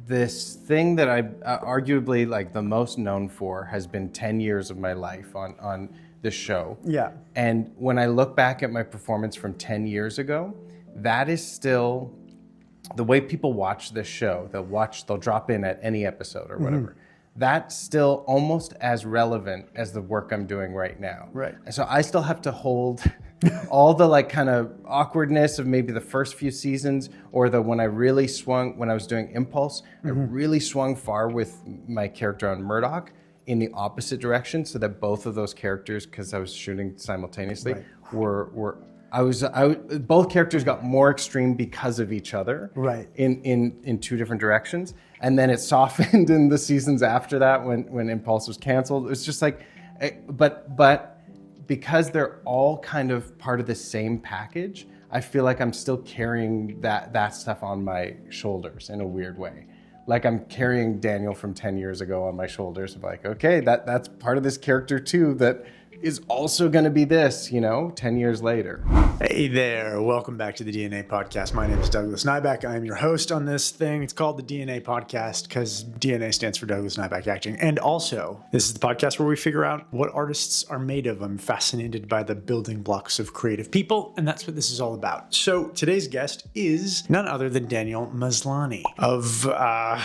this thing that I arguably like the most known for has been 10 years of my life on this show. Yeah. And when I look back at my performance from 10 years ago, that is still the way people watch this show. They'll drop in at any episode or whatever. Mm-hmm. That's still almost as relevant as the work I'm doing right now. Right. And so I still have to hold all the like kind of awkwardness of maybe the first few seasons, or when I was doing Impulse, I really swung far with my character on Murdoch in the opposite direction, so that both of those characters, because I was shooting simultaneously, both characters got more extreme because of each other, right? In two different directions, and then it softened in the seasons after that when Impulse was canceled. It was just like, but because they're all kind of part of the same package, I feel like I'm still carrying that stuff on my shoulders in a weird way. Like I'm carrying Daniel from 10 years ago on my shoulders of like, okay, that's part of this character too, that is also going to be this, 10 years later. Hey there. Welcome back to the DNA Podcast. My name is Douglas Nyback. I am your host on this thing. It's called the DNA Podcast because DNA stands for Douglas Nyback Acting. And also, this is the podcast where we figure out what artists are made of. I'm fascinated by the building blocks of creative people, and that's what this is all about. So today's guest is none other than Daniel Maslany of a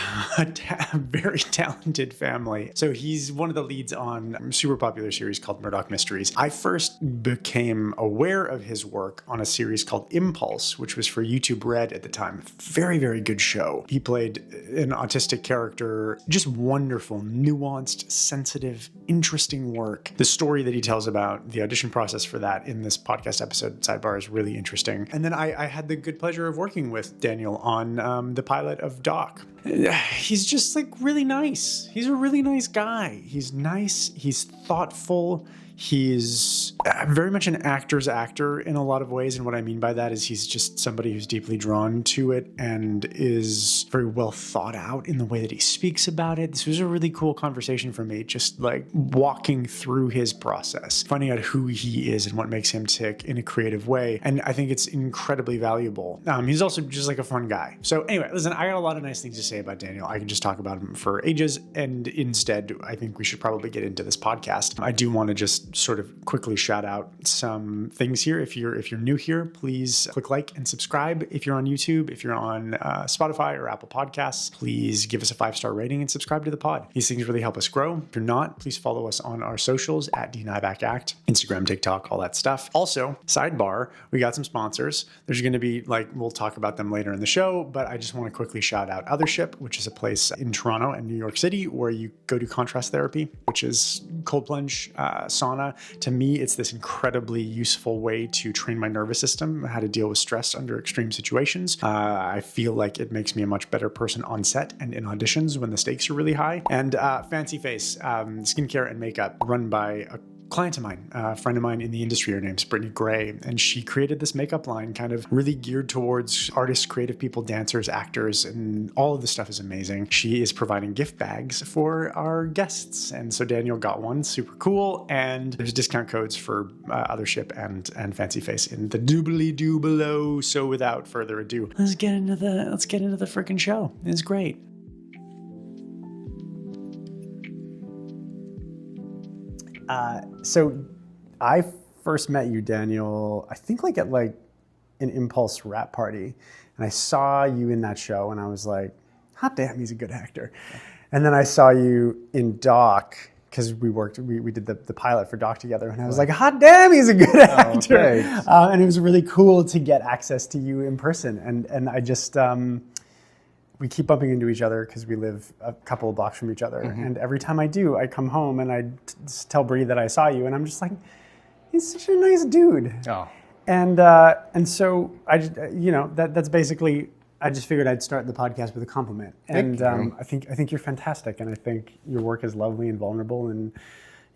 very talented family. So he's one of the leads on a super popular series called Murdoch Mysteries. I first became aware of his work on a series called Impulse, which was for YouTube Red at the time. Very, very good show. He played an autistic character, just wonderful, nuanced, sensitive, interesting work. The story that he tells about the audition process for that in this podcast episode, Sidebar, is really interesting. And then I had the good pleasure of working with Daniel on the pilot of DOC. He's just like really nice. He's a really nice guy. He's nice. He's thoughtful. He's very much an actor's actor in a lot of ways. And what I mean by that is he's just somebody who's deeply drawn to it and is very well thought out in the way that he speaks about it. This was a really cool conversation for me, just like walking through his process, finding out who he is and what makes him tick in a creative way. And I think it's incredibly valuable. He's also just like a fun guy. So anyway, listen, I got a lot of nice things to say about Daniel. I can just talk about him for ages. And instead, I think we should probably get into this podcast. I do want to just sort of quickly shout out some things here. If you're new here, please click like and subscribe. If you're on YouTube, if you're on Spotify or Apple Podcasts, please give us a 5-star rating and subscribe to the pod. These things really help us grow. If you're not, please follow us on our socials at Nyback Act, Instagram, TikTok, all that stuff. Also, sidebar, we got some sponsors. There's going to be we'll talk about them later in the show, but I just want to quickly shout out Othership, which is a place in Toronto and New York City where you go to contrast therapy, which is cold plunge, sauna. To me, it's this incredibly useful way to train my nervous system, how to deal with stress under extreme situations. I feel like it makes me a much better person on set and in auditions when the stakes are really high. And Fancy Face, skincare and makeup, run by a client of mine, a friend of mine in the industry. Her name's Brittany Gray, and she created this makeup line kind of really geared towards artists, creative people, dancers, actors, and all of this stuff is amazing. She is providing gift bags for our guests, and so Daniel got one, super cool, and there's discount codes for Othership and Fancy Face in the doobly-doo below. So without further ado, let's get into the freaking show. It's great. So I first met you, Daniel, I think at an Impulse rap party. And I saw you in that show and I was like, hot damn, he's a good actor. And then I saw you in DOC because we did the pilot for DOC together. And I was like, hot damn, he's a good actor. And it was really cool to get access to you in person. And I just, we keep bumping into each other because we live a couple of blocks from each other. Mm-hmm. And every time I do, I come home and I tell Bree that I saw you, and I'm just like, he's such a nice dude. Oh. And so I just, that's basically, I just figured I'd start the podcast with a compliment. And I think you're fantastic, and I think your work is lovely and vulnerable, and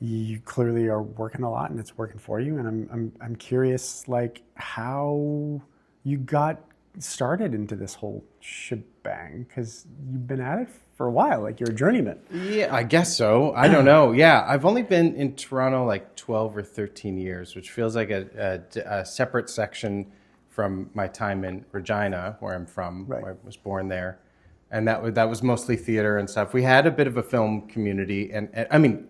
you clearly are working a lot, and it's working for you. And I'm curious, how you got started into this whole shebang, because you've been at it for a while, you're a journeyman. Yeah, I guess so. I don't know. Yeah, I've only been in Toronto 12 or 13 years, which feels like a separate section from my time in Regina, where I'm from. Right. Where I was born there. and that was mostly theater and stuff. We had a bit of a film community, and I mean,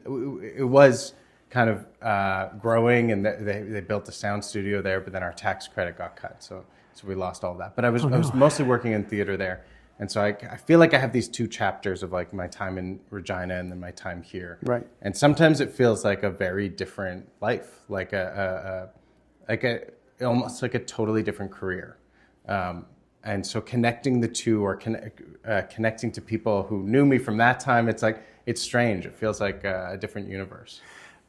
it was kind of growing, and they built a sound studio there, but then our tax credit got cut, so we lost all that. But I was mostly working in theater there, and so I feel like I have these two chapters of like my time in Regina and then my time here. Right. And sometimes it feels like a very different life, like almost like a totally different career. And so connecting the two, or connecting to people who knew me from that time, it's strange. It feels like a different universe.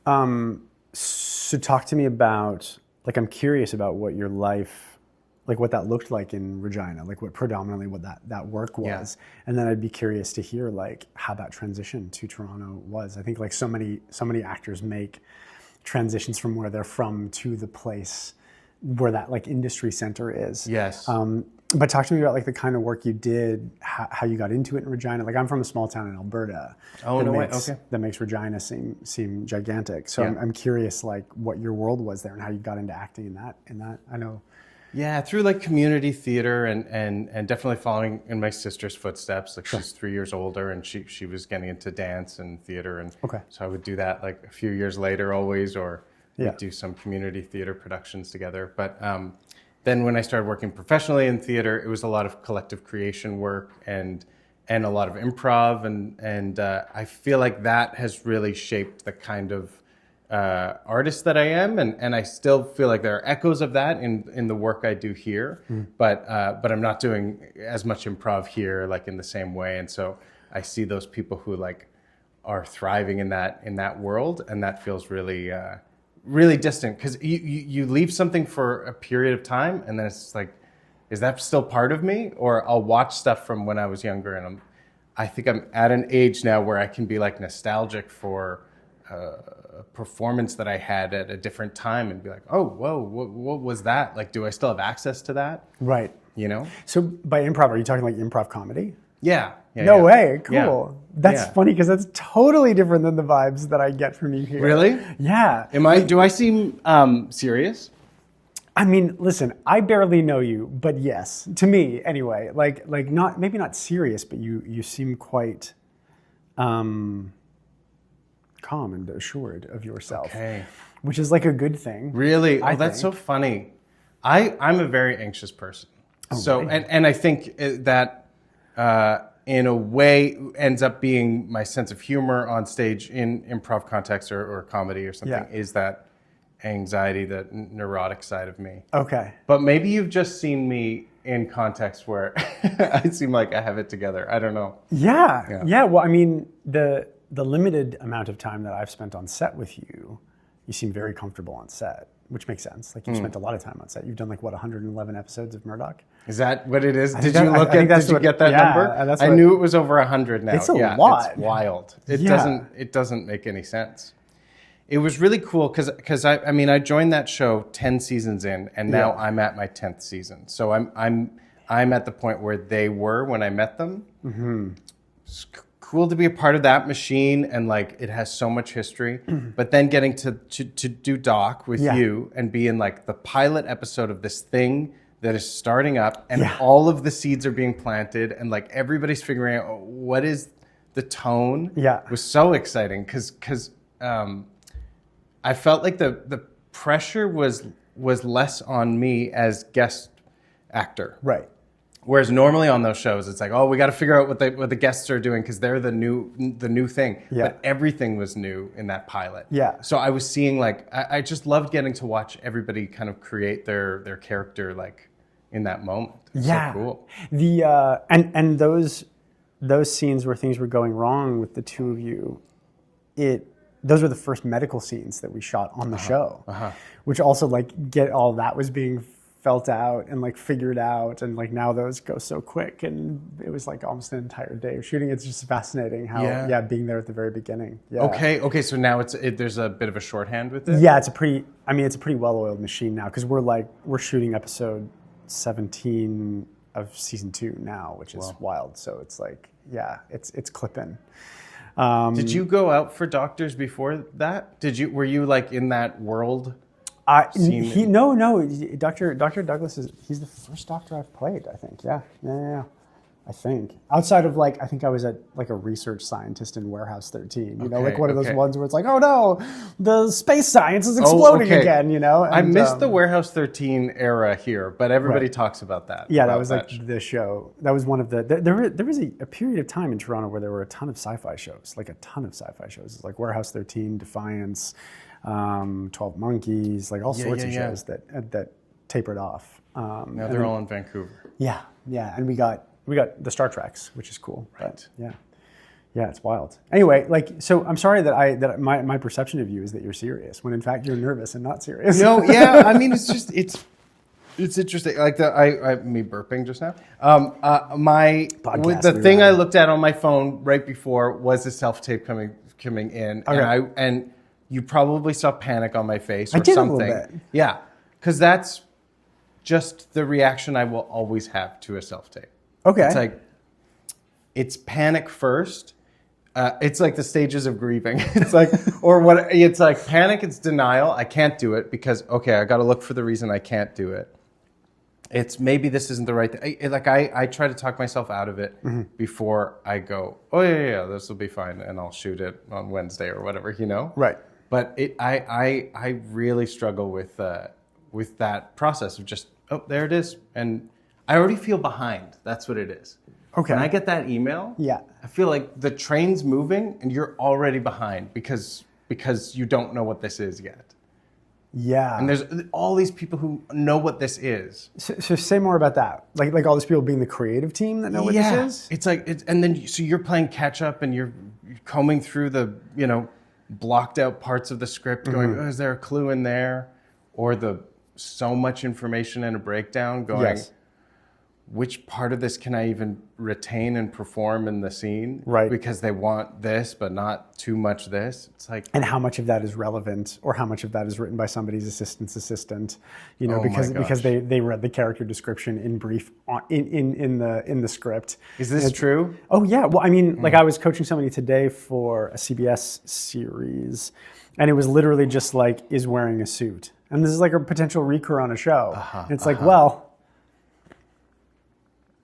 So talk to me about, like, I'm curious about what your life, like what that looked like in Regina, like what predominantly what that work was. Yeah. And then I'd be curious to hear like how that transition to Toronto was. I think like so many actors make transitions from where they're from to the place where that like industry center is. Yes. But talk to me about like the kind of work you did, how you got into it in Regina. Like I'm from a small town in Alberta. Oh, no way. Okay. That makes Regina seem gigantic. So yeah. I'm curious like what your world was there and how you got into acting in that. I know. Yeah, through like community theater and definitely following in my sister's footsteps. Like she's 3 years older, and she was getting into dance and theater, and so I would do that like a few years later always, or we'd do some community theater productions together. But then when I started working professionally in theater, it was a lot of collective creation work and a lot of improv, and I feel like that has really shaped the kind of artist that I am, and I still feel like there are echoes of that in the work I do here, but I'm not doing as much improv here like in the same way, and so I see those people who like are thriving in that world, and that feels really really distant, because you leave something for a period of time, and then it's like, is that still part of me? Or I'll watch stuff from when I was younger, and I think I'm at an age now where I can be like nostalgic for a performance that I had at a different time and be like, oh, whoa, what was that? Like, do I still have access to that? Right. You know? So by improv, are you talking like improv comedy? Yeah. No way. Cool. Yeah. That's funny, because that's totally different than the vibes that I get from you here. Really? Yeah. Do I seem serious? I mean, listen, I barely know you, but yes, to me anyway, like not, maybe not serious, but you seem quite calm and assured of yourself. Okay. Which is like a good thing. Really? Oh, that's so funny. I'm a very anxious person. Oh, so, right. and I think that in a way ends up being my sense of humor on stage in improv context or comedy or something, is that anxiety, that neurotic side of me. Okay. But maybe you've just seen me in context where I seem like I have it together. I don't know. Yeah. Well, I mean, the limited amount of time that I've spent on set with you, you seem very comfortable on set, which makes sense. Like, you've spent a lot of time on set. You've done like, what, 111 episodes of Murdoch? Is that what it is? Did you get that number? I knew it was over 100 now. It's a lot. It's wild. It doesn't make any sense. It was really cool because I joined that show 10 seasons in, and now I'm at my 10th season. So I'm at the point where they were when I met them. Mm-hmm. It's cool to be a part of that machine, and like it has so much history. But then getting to do doc with you and be in like the pilot episode of this thing that is starting up, and all of the seeds are being planted, and like everybody's figuring out what is the tone. Was so exciting because I felt like the pressure was less on me as guest actor. Right. Whereas normally on those shows, it's like, oh, we got to figure out what the guests are doing because they're the new thing. Yeah. But everything was new in that pilot. Yeah. So I was seeing like, I just loved getting to watch everybody kind of create their character like in that moment. Yeah. So cool. The and those scenes where things were going wrong with the two of you, those were the first medical scenes that we shot on the show, which also like all that was being felt out and like figured out, and like now those go so quick, and it was like almost an entire day of shooting. It's just fascinating how being there at the very beginning. Okay, so now there's a bit of a shorthand with it. It's a pretty well-oiled machine now, because we're shooting episode 17 of season 2 now, which is wild. So it's like it's clipping. Did you go out for doctors before that? Were you like in that world? No. Dr. Douglas he's the first doctor I've played, I think. Yeah. I think. Outside of like, I think I was at like a research scientist in Warehouse 13, you know, like one of those ones where it's like, oh no, the space science is exploding again, you know? And, I missed the Warehouse 13 era here, but everybody right. talks about that. Yeah, that was like the show. That was one of the, there was a period of time in Toronto where there were a ton of sci-fi shows, like a ton of sci-fi shows. It's like Warehouse 13, Defiance, 12 Monkeys, like all sorts of shows that tapered off. Now they're all in Vancouver. Yeah, and we got the Star Treks, which is cool. Right. But yeah, it's wild. Anyway, like, so I'm sorry that my perception of you is that you're serious when in fact you're nervous and not serious. No, yeah, I mean it's just it's interesting. Like me burping just now. The thing I looked at on my phone right before was the self-tape coming in, okay. and you probably saw panic on my face or I did something. A little bit. Yeah, because that's just the reaction I will always have to a self-tape. Okay. It's like, it's panic first. It's like the stages of grieving. It's like, it's like panic, it's denial. I can't do it because, okay, I got to look for the reason I can't do it. It's maybe this isn't the right thing. I try to talk myself out of it before I go, oh yeah, this will be fine. And I'll shoot it on Wednesday or whatever, you know? Right. But I really struggle with that process of just, oh, there it is. And I already feel behind. That's what it is. Okay. When I get that email, I feel like the train's moving and you're already behind because you don't know what this is yet. Yeah. And there's all these people who know what this is. So say more about that. Like all these people being the creative team that know what this is? It's like, and then so you're playing catch up and you're combing through the, blocked out parts of the script going, oh, is there a clue in there? Or so much information in a breakdown going, which part of this can I even retain and perform in the scene? Right. Because they want this, but not too much this. It's like, and how much of that is relevant, or how much of that is written by somebody's assistant's assistant? Because they read the character description in brief in the script. Is this true? Oh yeah. Well, I mean, like I was coaching somebody today for a CBS series, and it was literally just like, is wearing a suit, and this is like a potential recur on a show. And it's like, well.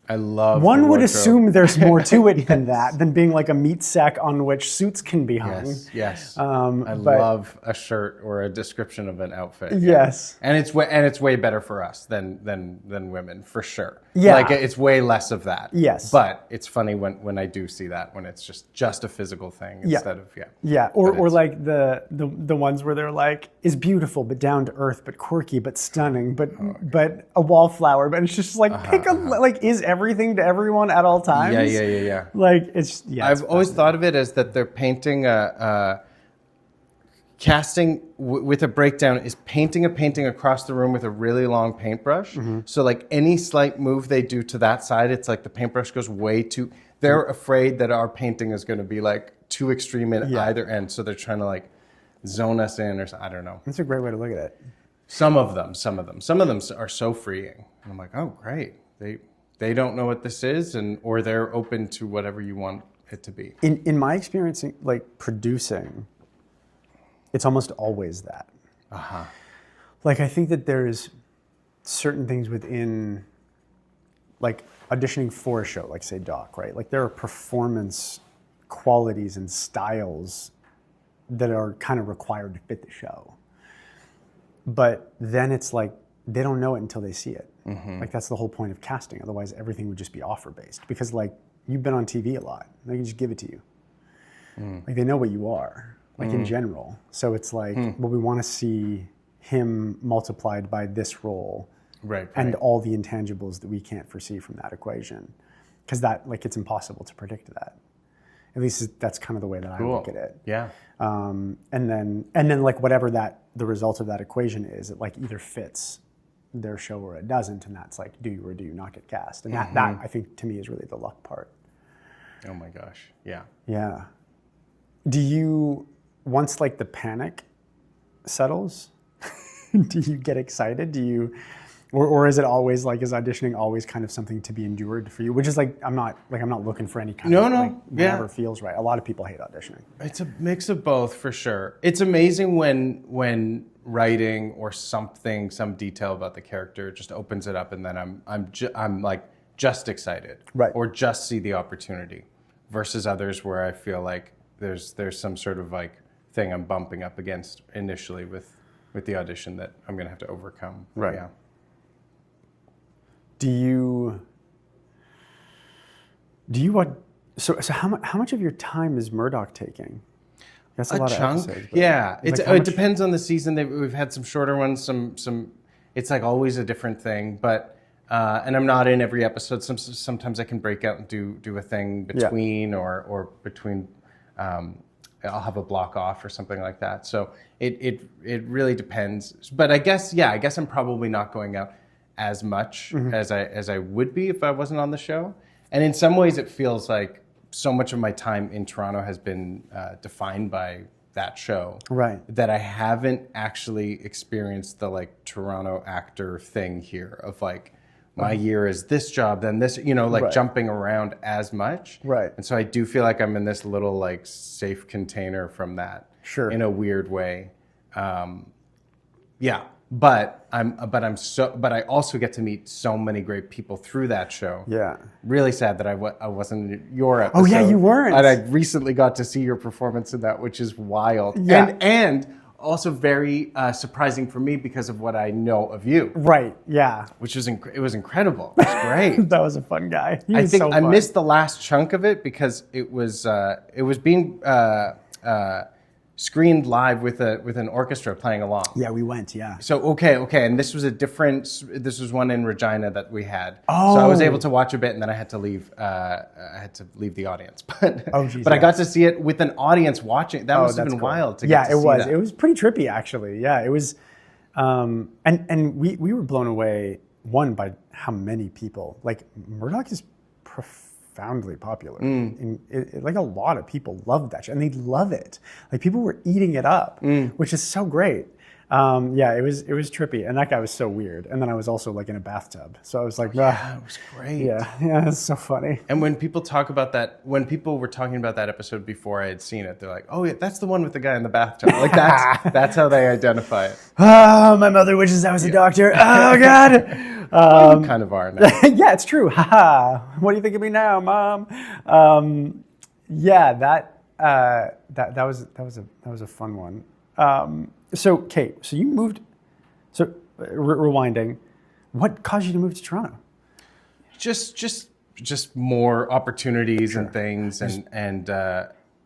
I love one would assume there's more to it than that, than being like a meat sack on which suits can be hung. Yes. I love a shirt or a description of an outfit. Yes. And it's way better for us than women, for sure. Yeah. Like it's way less of that. Yes. But it's funny when I do see that, when it's just a physical thing instead of Yeah. Or like the ones where they're like, is beautiful but down to earth but quirky but stunning but a wallflower, but it's just like like is everything to everyone at all times. Yeah. Like it's I've always thought of it as that they're painting casting with a breakdown is painting a painting across the room with a really long paintbrush. So like any slight move they do to that side, it's like the paintbrush goes way too. They're afraid that our painting is going to be like too extreme at either end, so they're trying to like zone us in, or I don't know. That's a great way to look at it. Some of them are so freeing. And I'm like, oh great, they don't know what this is, or they're open to whatever you want it to be. In my experience, like producing, it's almost always that. Like I think that there's certain things within, like auditioning for a show, like say Doc, right? Like there are performance qualities and styles that are kind of required to fit the show. But then it's like, they don't know it until they see it. Like that's the whole point of casting. Otherwise everything would just be offer based, because like you've been on TV a lot. They can just give it to you. Like they know what you are, like in general. So it's like, well, we want to see him multiplied by this role, right. And all the intangibles that we can't foresee from that equation, because that like it's impossible to predict that. At least that's kind of the way that I look at it. Yeah. And then like whatever the result of that equation is, it like either fits their show or it doesn't, and that's like, do you or do you not get cast? And that I think to me is really the luck part. Oh my gosh. Yeah. Yeah. Do you, once like the panic settles, do you get excited? Do you, or is it always like, is auditioning always kind of something to be endured for you? Which is like, I'm not looking for any kind of like whatever feels right. A lot of people hate auditioning. It's a mix of both for sure. It's amazing when writing or something, some detail about the character just opens it up, and then I'm like just excited, Right. or just see the opportunity, versus others where I feel like there's some sort of like thing I'm bumping up against initially with the audition that I'm gonna have to overcome. Right. Yeah. Do you so how much of your time is Murdoch taking? That's a lot chunk. of episodes. Yeah, like it depends on the season. We've had some shorter ones, some. It's like always a different thing, but and I'm not in every episode. Sometimes I can break out and do a thing between or between. I'll have a block off or something like that. So it really depends. But I guess I'm probably not going out as much as I would be if I wasn't on the show. And in some ways, it feels like so much of my time in Toronto has been defined by that show, Right. that I haven't actually experienced the like Toronto actor thing here of like my year is this job, then this, like Right. jumping around as much. Right. And so I do feel like I'm in this little like safe container from that. Sure. In a weird way. Yeah. But I also get to meet so many great people through that show. Yeah. Really sad that I wasn't in your episode. Oh, yeah, you weren't. And I recently got to see your performance in that, which is wild. Yeah. And also very surprising for me because of what I know of you. Right. Yeah. Which was it was incredible. It was great. That was a fun guy. He I was think so I fun. missed the last chunk of it because it was being screened live with an orchestra playing along. Yeah, we went. Yeah. So okay, and this was one in Regina that we had. So I was able to watch a bit, and then I had to leave. I had to leave the audience, but I got to see it with an audience watching. That must have been cool. wild to yeah, get to see that. It was pretty trippy, actually. Yeah, it was, and we were blown away by how many people. Like Murdoch is profoundly popular. Like a lot of people loved that show, and they love it. Like people were eating it up, which is so great. Yeah, it was trippy, and that guy was so weird. And then I was also like in a bathtub, so I was like, Yeah, it was great. yeah, it's so funny. And when people talk about that, when people were talking about that episode before I had seen it, they're like, "Oh yeah, that's the one with the guy in the bathtub." Like that's how they identify it. Oh, my mother wishes I was a doctor. Oh God. You kind of are now. Yeah, it's true. Haha. What do you think of me now, Mom? Yeah, that was a fun one. So Kate, so you moved. So rewinding, what caused you to move to Toronto? Just more opportunities and things, and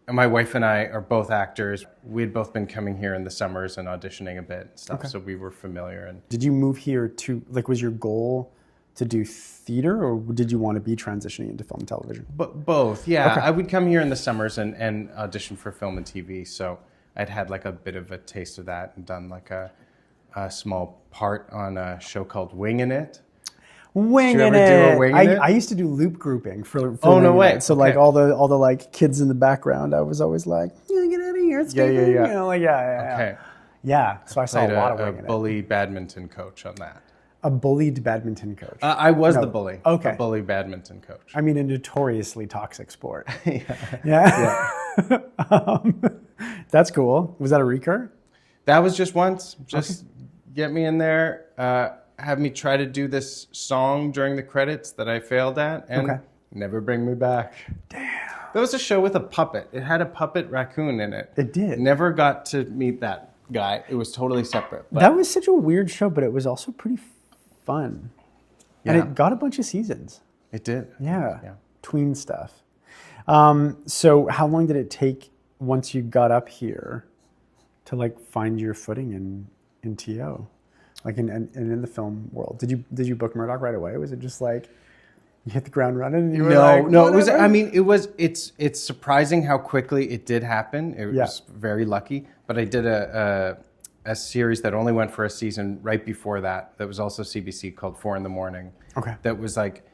my wife and I are both actors. We had both been coming here in the summers and auditioning a bit and stuff, so we were familiar. And did you move here to was your goal to do theater, or did you want to be transitioning into film and television? Both, yeah. Okay. I would come here in the summers and audition for film and TV, so I'd had like a bit of a taste of that and done like a small part on a show called Wingin' It. Wingin' It. I used to do loop grouping for Oh, no way. So like all the like kids in the background, I was always like, get out of here. It's yeah. You know, like Okay. Yeah. So I saw a lot of Wingin' It. A bully badminton coach on that. A bullied badminton coach. I was the bully. Okay. A bully badminton coach. I mean, a notoriously toxic sport. Yeah. That's cool. Was that a recur? That was just once. Just get me in there. Have me try to do this song during the credits that I failed at, and never bring me back. Damn. There was a show with a puppet. It had a puppet raccoon in it. It did. Never got to meet that guy. It was totally separate. But that was such a weird show, but it was also pretty fun. Yeah. And it got a bunch of seasons. It did. Yeah. Tween stuff. So how long did it take once you got up here to like find your footing in TO? Like in the film world, did you book Murdoch right away? Was it just like you hit the ground running? And you were no. It was. I mean, it's surprising how quickly it did happen. It was very lucky. But I did a series that only went for a season right before that. That was also CBC called 4 in the Morning. Okay. That was like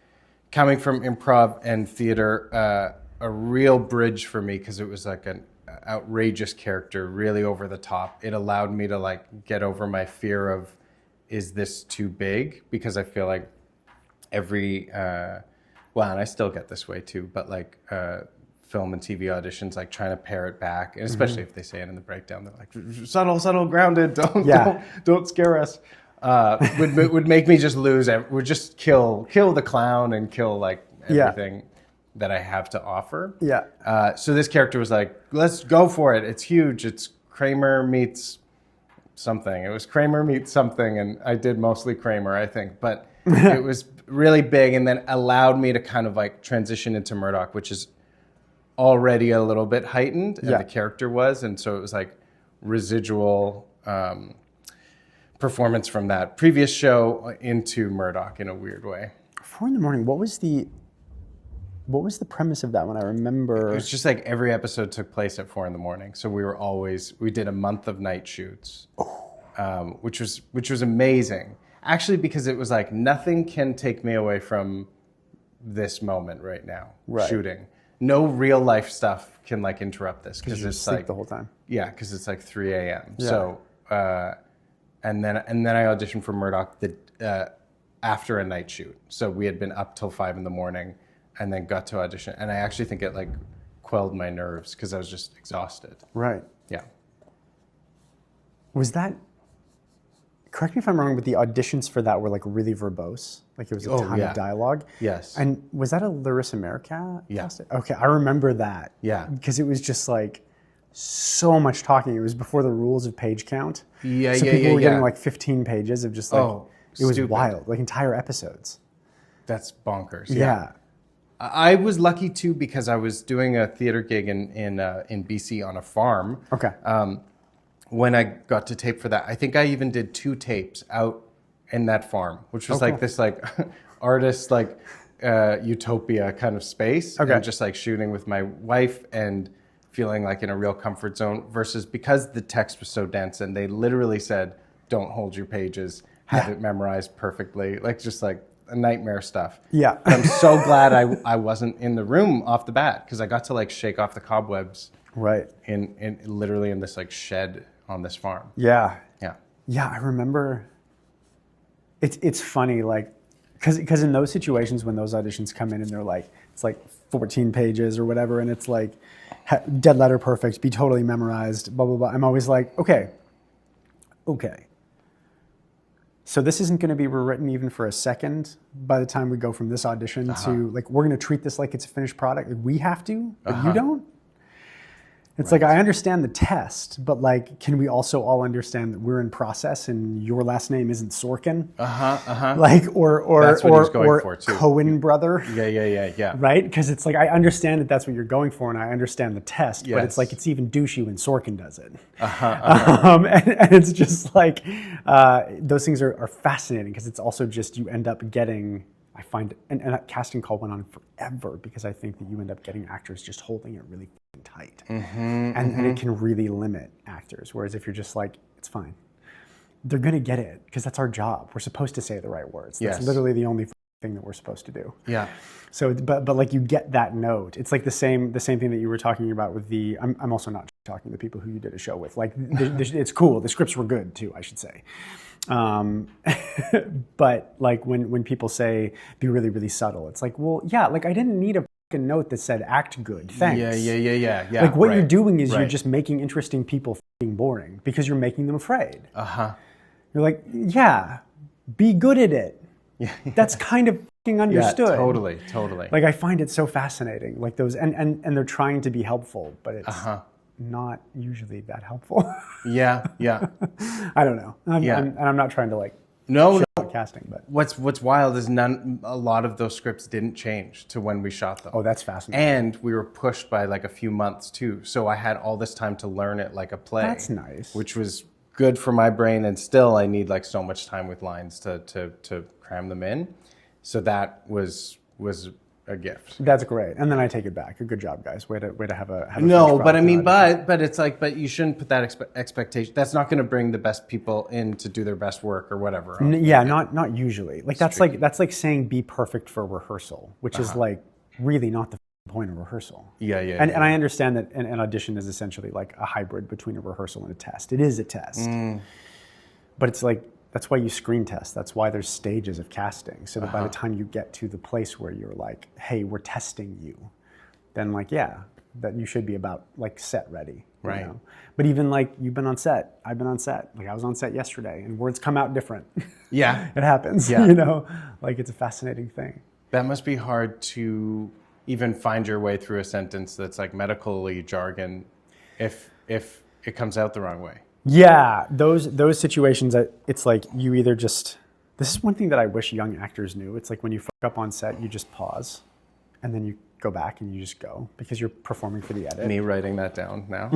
coming from improv and theater, a real bridge for me because it was like an outrageous character, really over the top. It allowed me to like get over my fear of, is this too big? Because I feel like every, and I still get this way too, but like film and TV auditions, like trying to pare it back, and especially if they say it in the breakdown, they're like, subtle, grounded, don't scare us. would make me just lose. Would just kill the clown and kill like everything that I have to offer. Yeah. So this character was like, let's go for it. It's huge. It's Kramer meets something. It was Kramer meets something, and I did mostly Kramer, I think. But it was really big, and then allowed me to kind of like transition into Murdoch, which is already a little bit heightened, and the character was, and so it was like residual performance from that previous show into Murdoch in a weird way. 4 a.m. What was the premise of that one? I remember it was just like every episode took place at 4 a.m. So we did a month of night shoots, which was amazing. Actually, because it was like nothing can take me away from this moment right now. Shooting. No real life stuff can like interrupt this because it's sleep like the whole time. Yeah, because it's like 3 a.m. Yeah. So and then I auditioned for Murdoch after a night shoot. So we had been up till 5 a.m. and then got to audition. And I actually think it like quelled my nerves because I was just exhausted. Right. Yeah. Was that, correct me if I'm wrong, but the auditions for that were like really verbose? Like it was a ton of dialogue? Yes. And was that a Larissa America? Yeah. Okay, I remember that. Yeah. Because it was just like so much talking. It was before the rules of page count. Yeah, so people were getting like 15 pages of just like, it was stupid. wild, like entire episodes. That's bonkers. Yeah. I was lucky too because I was doing a theater gig in BC on a farm. Okay. When I got to tape for that, I think I even did 2 tapes out in that farm, which was like this like artist like utopia kind of space. Okay. And just like shooting with my wife and feeling like in a real comfort zone versus because the text was so dense and they literally said, don't hold your pages, have it memorized perfectly, like just like nightmare stuff. Yeah. But I'm so glad I wasn't in the room off the bat because I got to like shake off the cobwebs. Right. In literally in this like shed on this farm. Yeah. Yeah. Yeah, I remember. It's funny, like, because in those situations when those auditions come in and they're like, it's like 14 pages or whatever, and it's like dead letter perfect, be totally memorized, blah, blah, blah. I'm always like, okay. So this isn't going to be rewritten even for a second by the time we go from this audition to, like, we're going to treat this like it's a finished product. We have to, but you don't? It's like, I understand the test, but like, can we also all understand that we're in process and your last name isn't Sorkin? Like, or That's what he was going for, too. Cohen brother. Yeah. Right? Because it's like, I understand that that's what you're going for and I understand the test, but it's like, it's even douchey when Sorkin does it. And it's just like, those things are fascinating because it's also just, you end up getting, I find, and that casting call went on forever because I think that you end up getting actors just holding it really tight. And it can really limit actors. Whereas if you're just like, it's fine, they're going to get it because that's our job. We're supposed to say the right words. That's literally the only thing that we're supposed to do. Yeah. So, but like you get that note. It's like the same thing that you were talking about with the, I'm also not talking to the people who you did a show with. Like, it's cool. The scripts were good too, I should say. But like when people say be really, really subtle, it's like, well, yeah, like I didn't need a fucking note that said act good. Thanks. Yeah. Like what you're doing is you're just making interesting people fucking boring because you're making them afraid. You're like, yeah, be good at it. That's kind of fucking understood. Yeah, totally. Like I find it so fascinating. Like those, and they're trying to be helpful, but it's not usually that helpful. Yeah. I don't know. I'm not trying to like no casting, but what's wild is a lot of those scripts didn't change to when we shot them. Oh, that's fascinating. And we were pushed by like a few months too, so I had all this time to learn it like a play. That's nice. Which was good for my brain, and still I need like so much time with lines to cram them in. So that was a gift. That's great. And then I take it back. Good job, guys. Way to have a no, but I mean, but it's like, but you shouldn't put that expectation. That's not going to bring the best people in to do their best work or whatever. Yeah, not usually. Like that's like saying be perfect for rehearsal, which is like really not the point of rehearsal. Yeah. And I understand that an audition is essentially like a hybrid between a rehearsal and a test. It is a test, but it's like. That's why you screen test. That's why there's stages of casting. So that by the time you get to the place where you're like, hey, we're testing you, then like, yeah, that you should be about like set ready. Right. You know? But even like you've been on set, I've been on set. Like I was on set yesterday and words come out different. Yeah. It happens, Yeah. you know, like it's a fascinating thing. That must be hard to even find your way through a sentence that's like medically jargon if it comes out the wrong way. Yeah, those situations that it's like you either just, this is one thing that I wish young actors knew. It's like when you fuck up on set, you just pause and then you go back and you just go because you're performing for the edit. Me writing that down now.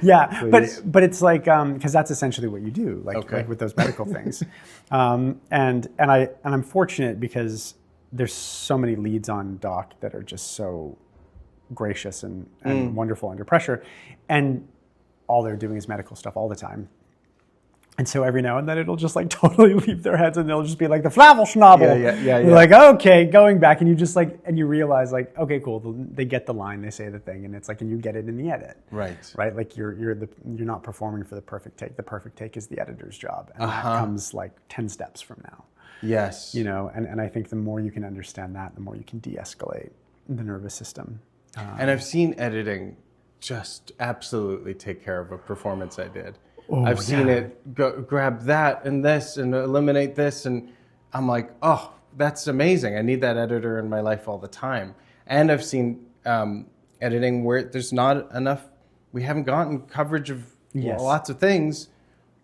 Yeah, but it's like because that's essentially what you do, like with those medical things, and I'm fortunate because there's so many leads on doc that are just so gracious and wonderful under pressure, and all they're doing is medical stuff all the time. And so every now and then it'll just like totally leave their heads and they'll just be like the flavel schnabel. Yeah. You're like, okay, going back and you just like, and you realize like, okay, cool. They get the line, they say the thing, and it's like, and you get it in the edit. Right. Like you're not performing for the perfect take. The perfect take is the editor's job. And that comes like 10 steps from now. Yes. You know, and I think the more you can understand that, the more you can de-escalate the nervous system. And I've seen editing just absolutely take care of a performance I did. Oh, I've seen it grab that and this and eliminate this, and I'm like, oh, that's amazing. I need that editor in my life all the time. And I've seen editing where there's not enough, we haven't gotten coverage of lots of things,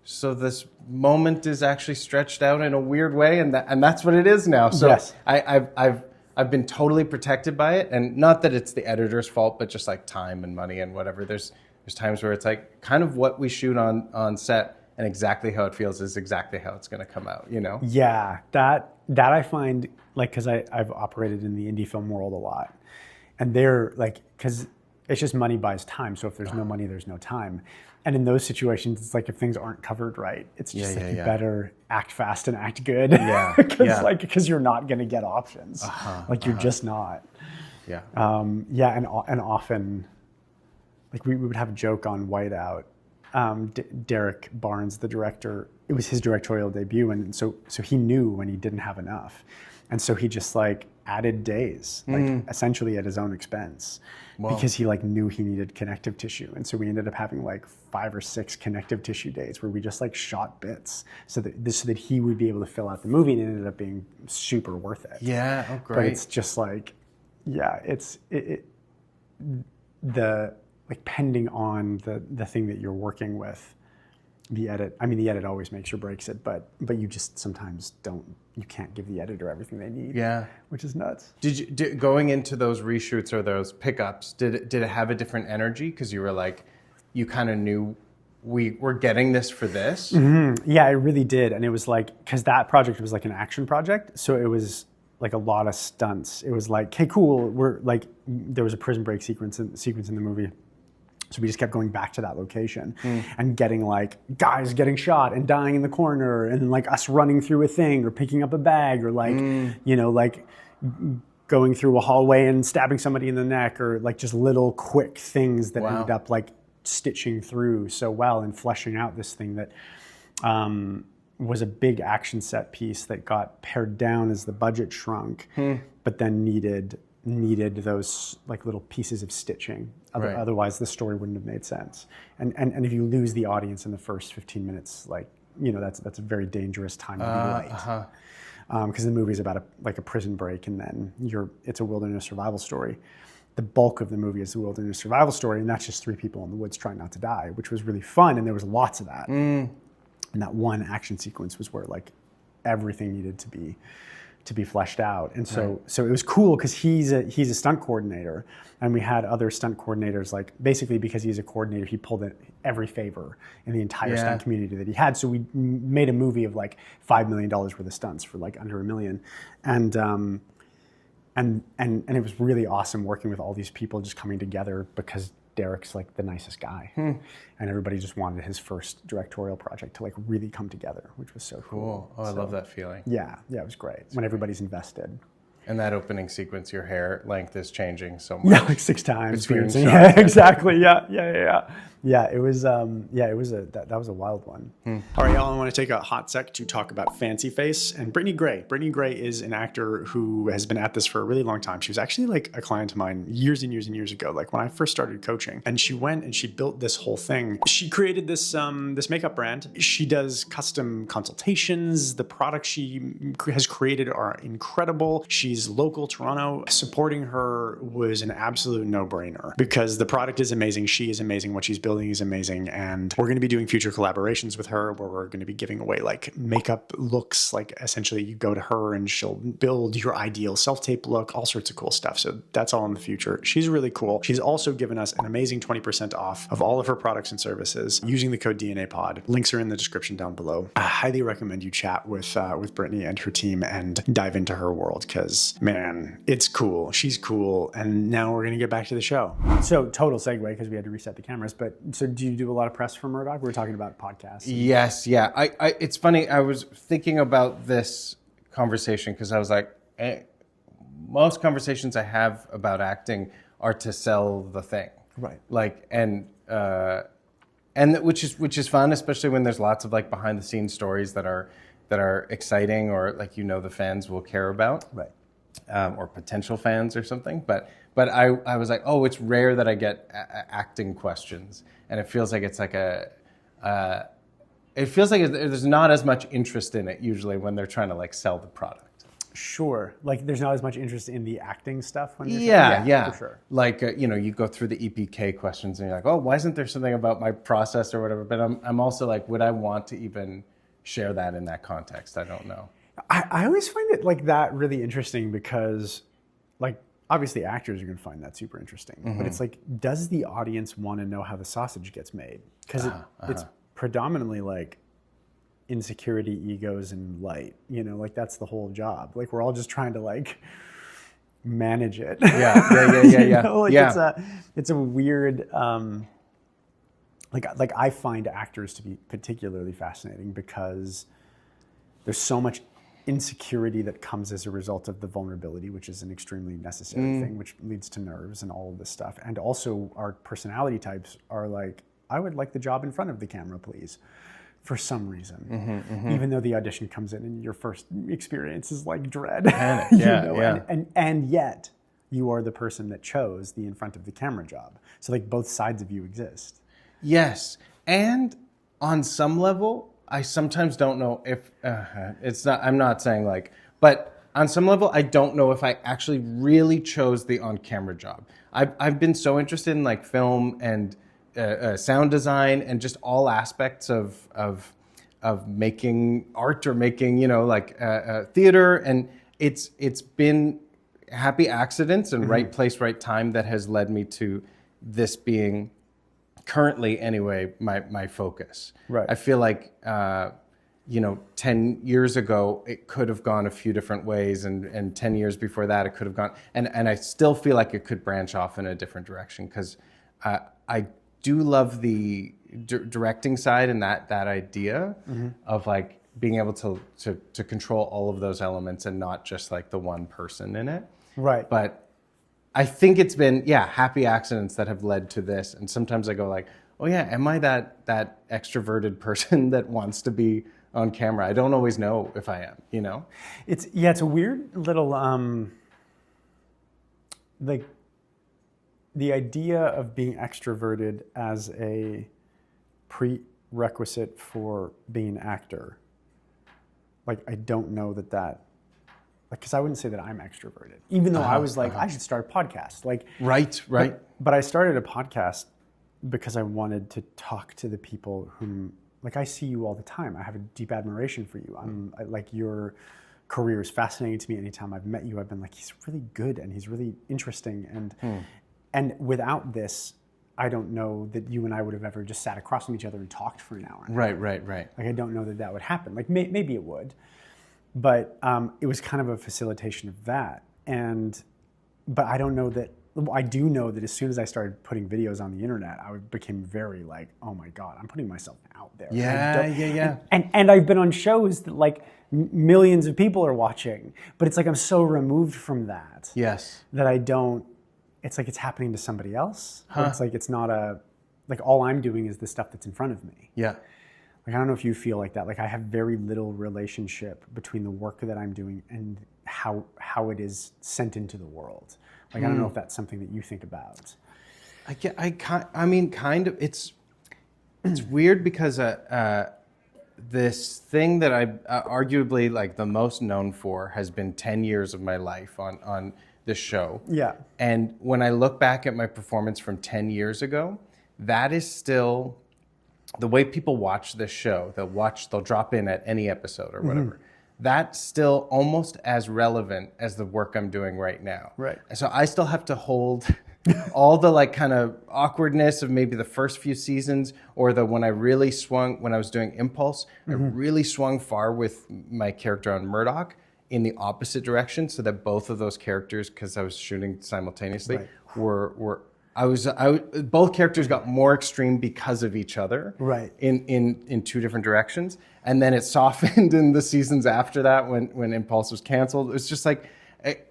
so this moment is actually stretched out in a weird way, and that's what it is now. So I've been totally protected by it, and not that it's the editor's fault, but just like time and money and whatever. There's times where it's like kind of what we shoot on set and exactly how it feels is exactly how it's going to come out, you know? Yeah, that I find, like, because I've operated in the indie film world a lot, and they're like, because it's just money buys time. So if there's no money, there's no time. And in those situations, it's like if things aren't covered right, it's just you better act fast and act good. Yeah, because you're not going to get options. You're just not. Yeah. And often, like we would have a joke on Whiteout. Derek Barnes, the director, it was his directorial debut, and so he knew when he didn't have enough, and so he just like added days, like essentially at his own expense, because he like knew he needed connective tissue, and so we ended up having like 5 or 6 connective tissue days where we just like shot bits so that he would be able to fill out the movie, and it ended up being super worth it. Yeah, oh great. But it's just like, like pending on the thing that you're working with, the edit always makes or breaks it, but you just sometimes you can't give the editor everything they need. Yeah. Which is nuts. Going into those reshoots or those pickups, did it have a different energy? Because you were like, you kind of knew we're getting this for this? Mm-hmm. Yeah, it really did. And it was like, because that project was like an action project, so it was like a lot of stunts. It was like, hey, cool, we're like, there was a prison break sequence in the movie. So we just kept going back to that location and getting like guys getting shot and dying in the corner, and like us running through a thing or picking up a bag, or like, you know, like going through a hallway and stabbing somebody in the neck, or like just little quick things that ended up like stitching through so well and fleshing out this thing that was a big action set piece that got pared down as the budget shrunk, but then needed those like little pieces of stitching. Otherwise the story wouldn't have made sense. And if you lose the audience in the first 15 minutes, like, you know, that's a very dangerous time to be late. Because the movie is about a prison break, and then it's a wilderness survival story. The bulk of the movie is the wilderness survival story, and that's just 3 people in the woods trying not to die, which was really fun, and there was lots of that. And that one action sequence was where like everything needed to be fleshed out, and so it was cool because he's a stunt coordinator, and we had other stunt coordinators. Like basically because he's a coordinator, he pulled in every favor in the entire stunt community that he had. So we made a movie of like $5 million worth of stunts for like under $1 million, and it was really awesome working with all these people just coming together because Derek's like the nicest guy, and everybody just wanted his first directorial project to like really come together, which was so cool. Oh, I love that feeling. Yeah, it was great when everybody's invested. And that opening sequence, your hair length is changing so much. Yeah, like 6 times. Between shots. Yeah, exactly. Yeah, it was that was a wild one. All right, y'all, I want to take a hot sec to talk about Fancy Face and Brittany Gray. Brittany Gray is an actor who has been at this for a really long time. She was actually like a client of mine years and years and years ago, like when I first started coaching. And she went and she built this whole thing. She created this this makeup brand. She does custom consultations. The products she has created are incredible. She's local Toronto. Supporting her was an absolute no-brainer because the product is amazing. She is amazing. What she's building is amazing, and we're going to be doing future collaborations with her where we're going to be giving away like makeup looks. Like essentially you go to her and she'll build your ideal self-tape look, all sorts of cool stuff. So that's all in the future. She's really cool. She's also given us an amazing 20% off of all of her products and services using the code DNA Pod. Links are in the description down below. I highly recommend you chat with Brittany and her team and dive into her world because man, it's cool. She's cool. And now we're going to get back to the show. So total segue because we had to reset the cameras, but so do you do a lot of press for Murdoch? We were talking about podcasts. Yes, yeah. It's funny. I was thinking about this conversation because I was like, most conversations I have about acting are to sell the thing, right? Like, and which is fun, especially when there's lots of like behind the scenes stories that are exciting or like the fans will care about, right? Or potential fans or something. But I was like, oh, it's rare that I get acting questions, and it feels like it's like there's not as much interest in it usually when they're trying to like sell the product. Sure, like there's not as much interest in the acting stuff when you're yeah, for sure. Like you go through the EPK questions and you're like, oh, why isn't there something about my process or whatever? But I'm also like, would I want to even share that in that context? I don't know. I always find it like that really interesting because like obviously actors are going to find that super interesting, but it's like, does the audience want to know how the sausage gets made? Because it's predominantly like insecurity, egos, and light, like that's the whole job. Like we're all just trying to like manage it. Yeah. It's a weird, like I find actors to be particularly fascinating because there's so much insecurity that comes as a result of the vulnerability, which is an extremely necessary thing, which leads to nerves and all of this stuff. And also our personality types are like, I would like the job in front of the camera, please, for some reason. Even though the audition comes in and your first experience is like dread. And yet you are the person that chose the in front of the camera job. So like both sides of you exist. Yes. And on some level, I sometimes don't know if I'm not saying like, but on some level, I don't know if I actually really chose the on-camera job. I've been so interested in like film and sound design and just all aspects of making art or making theater, and it's been happy accidents and right place, right time that has led me to this being currently anyway my focus. Right. I feel like 10 years ago it could have gone a few different ways, and 10 years before that it could have gone, and I still feel like it could branch off in a different direction because I do love the directing side and that idea of like being able to control all of those elements and not just like the one person in it. Right. But I think it's been, happy accidents that have led to this. And sometimes I go like, oh yeah, am I that extroverted person that wants to be on camera? I don't always know if I am, It's a weird little, like the idea of being extroverted as a prerequisite for being an actor. Like, I don't know that because I wouldn't say that I'm extroverted, even though I was like, I should start a podcast. Like, right. But I started a podcast because I wanted to talk to the people whom, like, I see you all the time. I have a deep admiration for you. Like, your career is fascinating to me. Anytime I've met you, I've been like, he's really good and he's really interesting. And without this, I don't know that you and I would have ever just sat across from each other and talked for an hour. Right. Like, I don't know that would happen. Like, maybe it would. But it was kind of a facilitation of that. But I don't know that I do know that as soon as I started putting videos on the internet, I became very like, oh my God, I'm putting myself out there. Yeah. And I've been on shows that like millions of people are watching, but it's like I'm so removed from that. Yes. That I don't, it's like it's happening to somebody else. Or it's like it's not like all I'm doing is the stuff that's in front of me. Yeah. Like I don't know if you feel like that. Like I have very little relationship between the work that I'm doing and how it is sent into the world. Like I don't know if that's something that you think about. I mean, kind of. It's weird because this thing that I arguably like the most known for has been 10 years of my life on this show. Yeah. And when I look back at my performance from 10 years ago, that is still the way people watch this show. They'll drop in at any episode or whatever. That's still almost as relevant as the work I'm doing right now. Right. So I still have to hold all the like kind of awkwardness of maybe the first few seasons, or when I was doing Impulse, I really swung far with my character on Murdoch in the opposite direction, so that both of those characters, because I was shooting simultaneously, were both characters got more extreme because of each other, right? In two different directions, and then it softened in the seasons after that when Impulse was canceled. It was just like,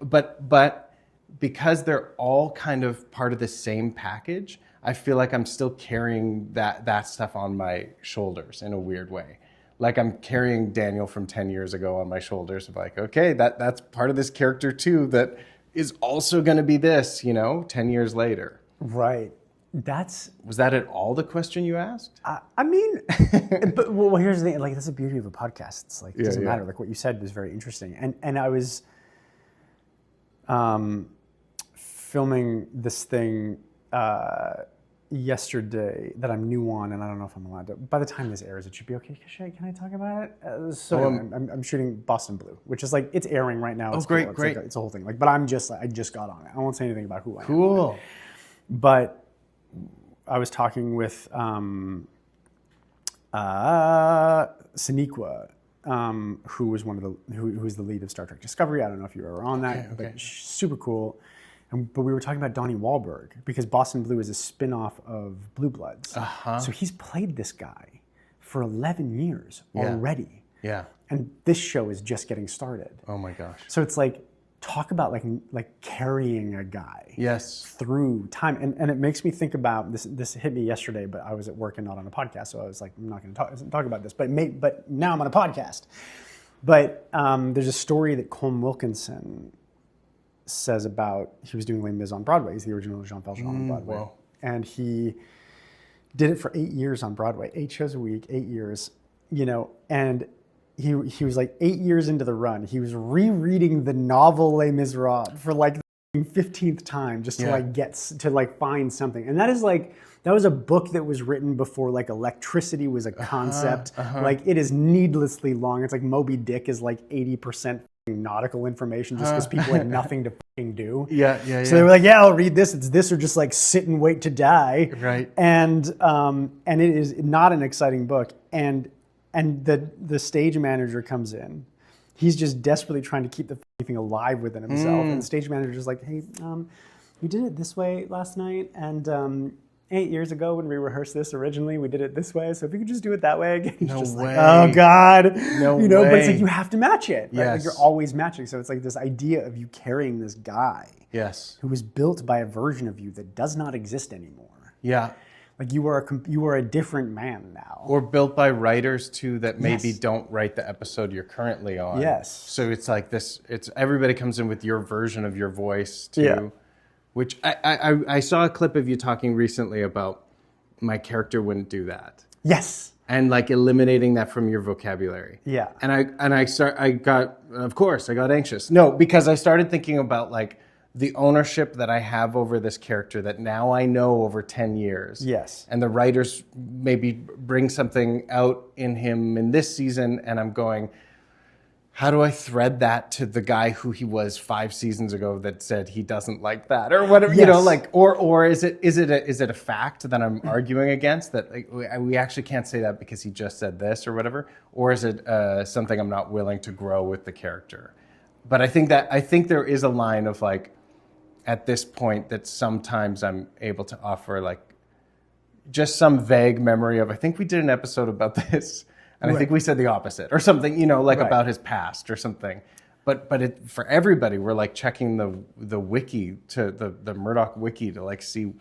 but because they're all kind of part of the same package, I feel like I'm still carrying that stuff on my shoulders in a weird way. Like I'm carrying Daniel from 10 years ago on my shoulders of like, okay, that's part of this character too that is also going to be this, 10 years later. Right. Was that at all the question you asked? I mean, but well, here's the thing. Like, that's the beauty of a podcast. It's like, it doesn't matter. Like what you said was very interesting. And I was filming this thing yesterday that I'm new on, and I don't know if I'm allowed to. By the time this airs, it should be okay. Can I talk about it? I'm shooting Boston Blue, which is like, it's airing right now. It's great, cool. great. It's a whole thing. Like, but I just got on it. I won't say anything about who I am. Cool. But I was talking with Sonequa, who was who's the lead of Star Trek Discovery. I don't know if you were on that, but super cool. But we were talking about Donnie Wahlberg because Boston Blue is a spin-off of Blue Bloods. So he's played this guy for 11 years already. Yeah. And this show is just getting started. Oh my gosh. So it's like, talk about like carrying a guy through time. And it makes me think about this hit me yesterday, but I was at work and not on a podcast. So I was like, I'm not going to talk about this, but now I'm on a podcast. But there's a story that Colm Wilkinson says about, he was doing Les Mis on Broadway. He's the original Jean Valjean on Broadway. Wow. And he did it for 8 years on Broadway, 8 shows a week, 8 years, and he was like 8 years into the run. He was rereading the novel Les Miserables for like the 15th time just to find something. And that was a book that was written before like electricity was a concept. Like it is needlessly long. It's like Moby Dick is like 80% nautical information just because people had nothing to fucking do. So they were like, I'll read this. It's this or just like sit and wait to die. Right. And it is not an exciting book. And the stage manager comes in. He's just desperately trying to keep the thing alive within himself. And the stage manager's like, hey, we did it this way last night. And 8 years ago when we rehearsed this originally, we did it this way. So if you could just do it that way again. He's just like, oh God. No way. But it's like, you have to match it. Right? Yes. Like you're always matching. So it's like this idea of you carrying this guy. Yes. Who was built by a version of you that does not exist anymore. Yeah. Like you are a different man now. Or built by writers too that maybe don't write the episode you're currently on. Yes. So it's like this. It's everybody comes in with your version of your voice too. Yeah. Which I saw a clip of you talking recently about my character wouldn't do that. Yes. And like eliminating that from your vocabulary. Yeah. And I got anxious. No, because I started thinking about like the ownership that I have over this character that now I know over 10 years. Yes. And the writers maybe bring something out in him in this season, and I'm going, how do I thread that to the guy who he was 5 seasons ago that said he doesn't like that or whatever, or is it a fact that I'm arguing against that like, we actually can't say that because he just said this or whatever, or is it something I'm not willing to grow with the character? But I think there is a line of like, at this point that sometimes I'm able to offer like just some vague memory of, I think we did an episode about this, and I think we said the opposite or something, like about his past or something. But for everybody, we're like checking the wiki, to the Murdoch wiki, to like see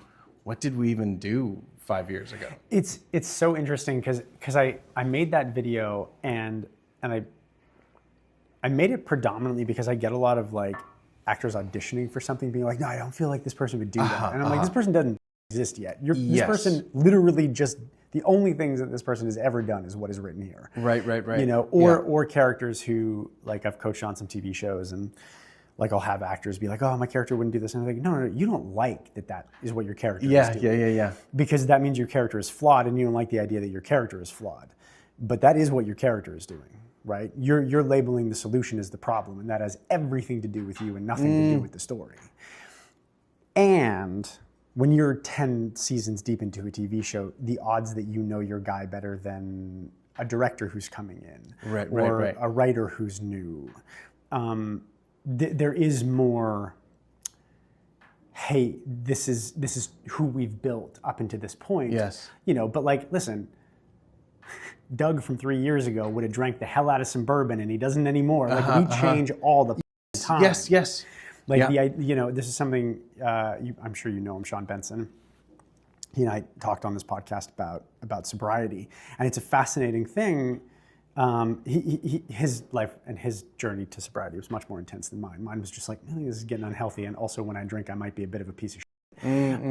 what did we even do 5 years ago. It's so interesting because I made that video and I made it predominantly because I get a lot of like actors auditioning for something being like, no, I don't feel like this person would do that. And I'm like, this person doesn't exist yet. This person literally just, the only things that this person has ever done is what is written here. Right. Or characters who, like, I've coached on some TV shows and like I'll have actors be like, oh, my character wouldn't do this. And I'm like, no, you don't like that is what your character is doing. Yeah. Because that means your character is flawed and you don't like the idea that your character is flawed. But that is what your character is doing, right? You're labeling the solution as the problem, and that has everything to do with you and nothing to do with the story. And when you're 10 seasons deep into a TV show, the odds that you know your guy better than a director who's coming in, or a writer who's new, there is more, hey, this is who we've built up into this point. Yes. But like, listen, Doug from 3 years ago would have drank the hell out of some bourbon, and he doesn't anymore. Like, we change all the time. Yes. Like, this is something, I'm sure you know him, Sean Benson. He and I talked on this podcast about sobriety, and it's a fascinating thing. His life and his journey to sobriety was much more intense than mine. Mine was just like, this is getting unhealthy, and also when I drink, I might be a bit of a piece of shit.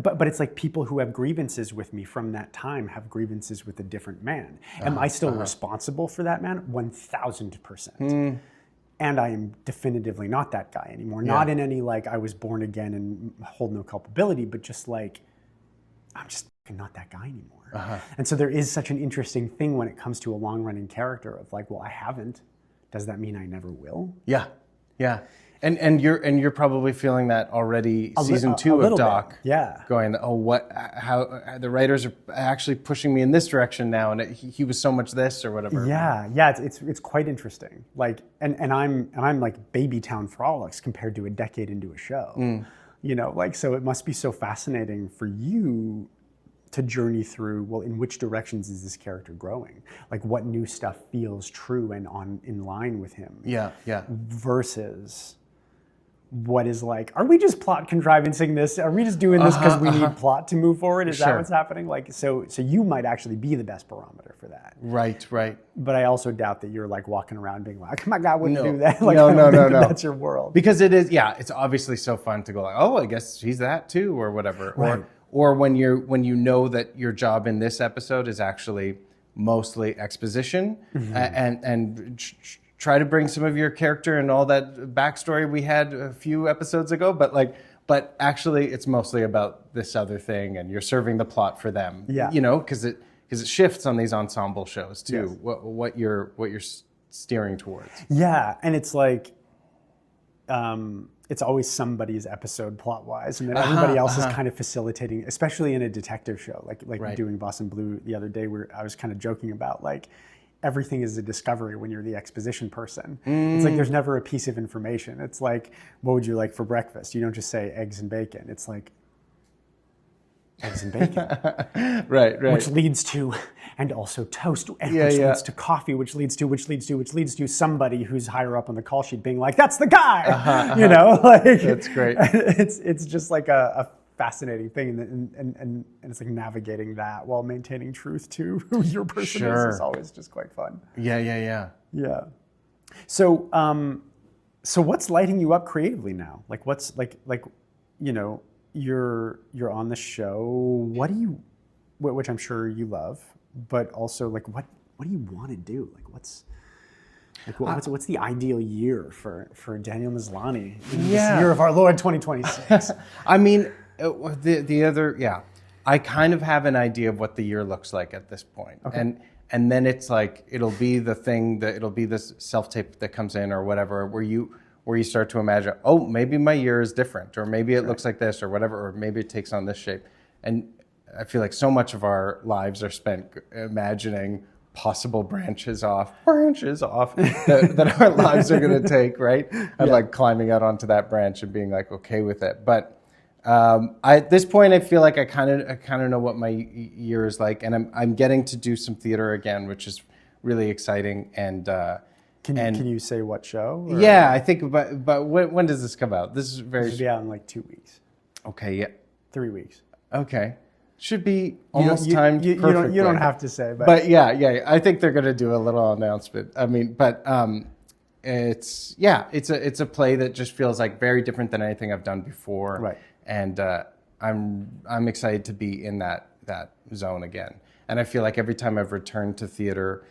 But it's like people who have grievances with me from that time have grievances with a different man. Am I still responsible for that man? 1,000%. And I am definitively not that guy anymore. Not in any like I was born again and hold no culpability, but just like I'm just not that guy anymore. And so there is such an interesting thing when it comes to a long-running character of like, well, I haven't. Does that mean I never will? Yeah. And you're probably feeling that already. Season 2 of Doc. Bit. Yeah. Going, how the writers are actually pushing me in this direction now, and he was so much this or whatever. Yeah. It's quite interesting. Like, and I'm like baby town frolics compared to a decade into a show. So it must be so fascinating for you to journey through, well, in which directions is this character growing? Like, what new stuff feels true and in line with him? Yeah. Versus what is like, are we just plot contrivancing this? Are we just doing this because we need plot to move forward? Is that what's happening? Like, so you might actually be the best barometer for that. Right. But I also doubt that you're like walking around being like, my God, wouldn't do that. Like, no. That's your world. Because it is, it's obviously so fun to go like, oh, I guess he's that too, or whatever. Right. Or when you know that your job in this episode is actually mostly exposition and try to bring some of your character and all that backstory we had a few episodes ago, but actually it's mostly about this other thing, and you're serving the plot for them. Yeah. Because it shifts on these ensemble shows too. Yes. What you're steering towards. Yeah, and it's like it's always somebody's episode plot-wise, and then everybody else is kind of facilitating, especially in a detective show, like doing Boston Blue the other day, where I was kind of joking about like, everything is a discovery when you're the exposition person. It's like there's never a piece of information. It's like, what would you like for breakfast? You don't just say eggs and bacon. It's like, eggs and bacon. Right. Which leads to, and also toast, and which leads to coffee, which leads to somebody who's higher up on the call sheet being like, that's the guy! Like, that's great. It's just like a fascinating thing, and it's like navigating that while maintaining truth to who your person is always just quite fun. Yeah. So what's lighting you up creatively now? Like, what's like you're on the show. What do you, which I'm sure you love, but also like what do you want to do? Like what's the ideal year for Daniel Maslany in this year of our Lord 2026? I mean, I kind of have an idea of what the year looks like at this point. Okay. And then it's like, it'll be this self-tape that comes in or whatever, where you start to imagine, oh, maybe my year is different, or maybe it looks like this or whatever, or maybe it takes on this shape. And I feel like so much of our lives are spent imagining possible branches off that our lives are going to take, right? And like climbing out onto that branch and being like okay with it. But at this point, I feel like I kind of know what my year is like, and I'm getting to do some theater again, which is really exciting. And can you say what show? Or? Yeah, I think. But when does this come out? This is This will be out in like 2 weeks. Okay. Yeah. 3 weeks. Okay. Should be almost timed perfectly. You don't have to say, but yeah. I think they're going to do a little announcement. I mean, but it's a play that just feels like very different than anything I've done before. Right. And I'm excited to be in that zone again. And I feel like every time I've returned to theater,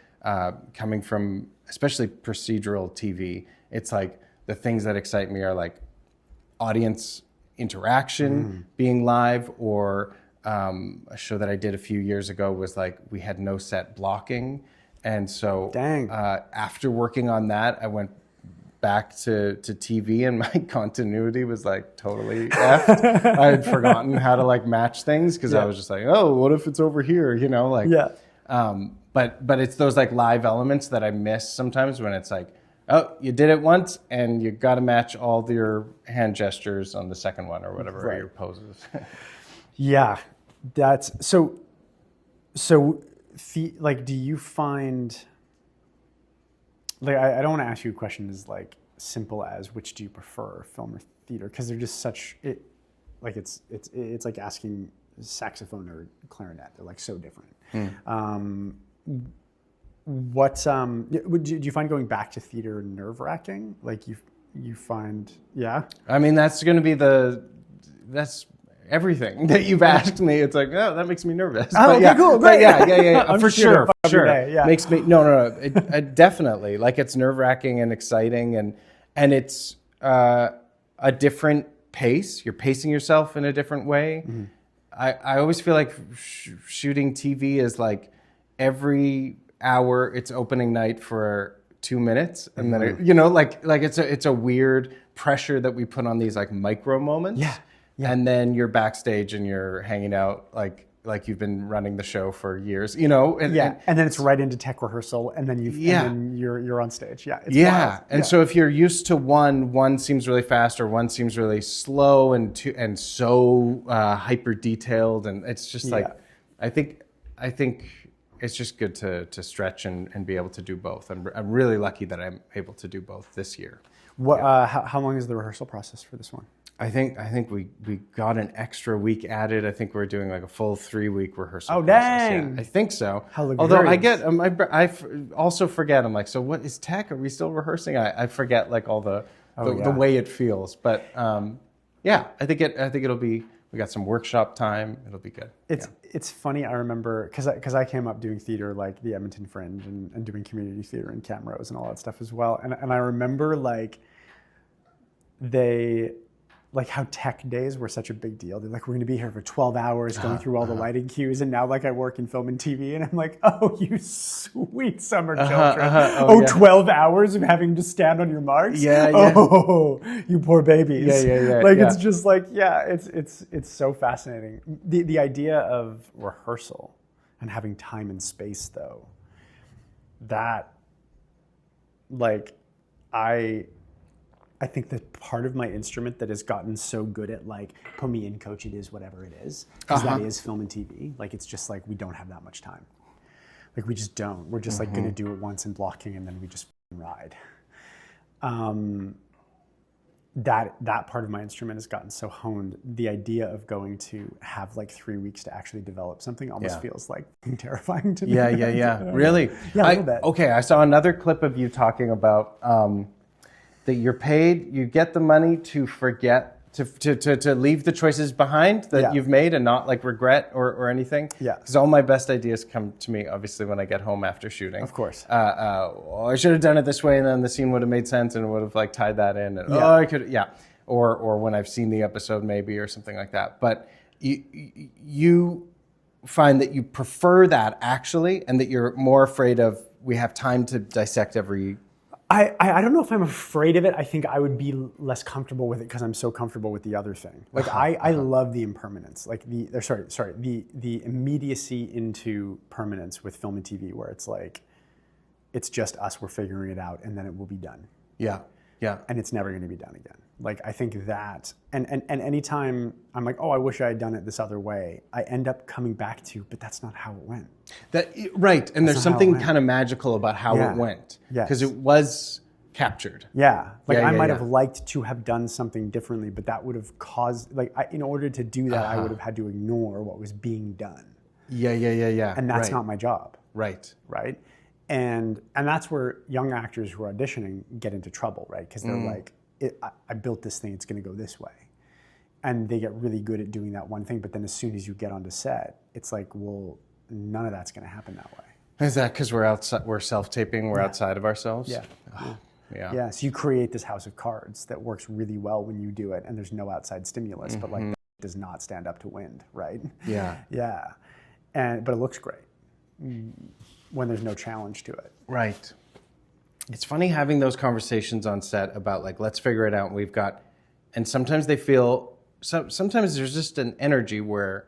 coming from especially procedural TV, it's like the things that excite me are like audience interaction, being live, or a show that I did a few years ago was like we had no set blocking. And so after working on that, I went back to TV, and my continuity was like totally effed. I had forgotten how to like match things because I was just like, oh, what if it's over here? You know, like, but it's those like live elements that I miss sometimes when it's like, oh, you did it once and you got to match all your hand gestures on the second one or whatever, or your poses. Yeah, that's so like, do you find, like, I don't want to ask you a question as like simple as which do you prefer, film or theater, because they're just such like it's like asking saxophone or clarinet. They're like so different. Do you find going back to theater nerve-wracking? Like you find, yeah? I mean, that's going to be that's everything that you've asked me. It's like, oh, that makes me nervous. Oh, okay, cool, great. Yeah. For sure. Yeah. Makes me, no. It definitely, like, it's nerve-wracking and exciting, and it's a different pace. You're pacing yourself in a different way. I always feel like shooting TV is like every hour it's opening night for 2 minutes, and then it's a weird pressure that we put on these like micro moments. Yeah. And then you're backstage and you're hanging out like you've been running the show for years, you know. And then it's right into tech rehearsal, and then and then you're on stage. Yeah. It's wild. And so if you're used to one seems really fast or one seems really slow and so hyper detailed, and it's just like I think it's just good to stretch and be able to do both. I'm really lucky that I'm able to do both this year. How long is the rehearsal process for this one? I think we got an extra week added. I think we're doing like a full 3-week rehearsal. Oh, process. dang! Yeah, I think so. How luxurious. Although I also forget. I'm like, so what is tech? Are we still rehearsing? I forget like all the way it feels. But I think it'll be. We got some workshop time. It'll be good. It's funny. I remember because I came up doing theater like the Edmonton Fringe and doing community theater in Camrose and all that stuff as well. And I remember like how tech days were such a big deal. They're like, we're going to be here for 12 hours going through all the lighting cues. And now like I work in film and TV, and I'm like, oh, you sweet summer children. 12 hours of having to stand on your marks? Yeah. Oh, you poor babies. Yeah. Like, it's just like, it's so fascinating. The idea of rehearsal and having time and space, though, that, like, I think that part of my instrument that has gotten so good at like, put me in, coach, it is whatever it is, because that is film and TV. Like, it's just like, we don't have that much time. Like, we just don't. We're just like going to do it once in blocking, and then we just ride. That part of my instrument has gotten so honed. The idea of going to have like 3 weeks to actually develop something almost feels like terrifying to me. Yeah. Really? Yeah, a little bit. Okay, I saw another clip of you talking about that you're paid, you get the money to forget, to leave the choices behind that you've made and not like regret or anything. Yeah. Because all my best ideas come to me, obviously, when I get home after shooting. Of course. I should have done it this way, and then the scene would have made sense and would have like tied that in. And, I could, Or when I've seen the episode maybe or something like that. But you find that you prefer that actually, and that you're more afraid of we have time to dissect every I don't know if I'm afraid of it. I think I would be less comfortable with it because I'm so comfortable with the other thing. Like I love the impermanence, like the immediacy into permanence with film and TV, where it's like, it's just us, we're figuring it out, and then it will be done. Yeah. Yeah. And it's never going to be done again. Like, I think that, and anytime I'm like, oh, I wish I had done it this other way, I end up coming back to, but that's not how it went. Right. And there's something kind of magical about how it went. Yes. Because it was captured. Yeah. Like, I might have liked to have done something differently, but that would have caused, like, in order to do that, I would have had to ignore what was being done. Yeah. And that's not my job. Right. Right. And that's where young actors who are auditioning get into trouble, right? Because they're like, I built this thing, it's going to go this way. And they get really good at doing that one thing, but then as soon as you get onto set, it's like, well, none of that's going to happen that way. Is that because we're outside, we're self-taping, we're outside of ourselves? Yeah. Yeah. So you create this house of cards that works really well when you do it, and there's no outside stimulus, but like, does not stand up to wind, right? Yeah. Yeah. But it looks great when there's no challenge to it. Right. It's funny having those conversations on set about like, let's figure it out. And sometimes they feel, sometimes there's just an energy where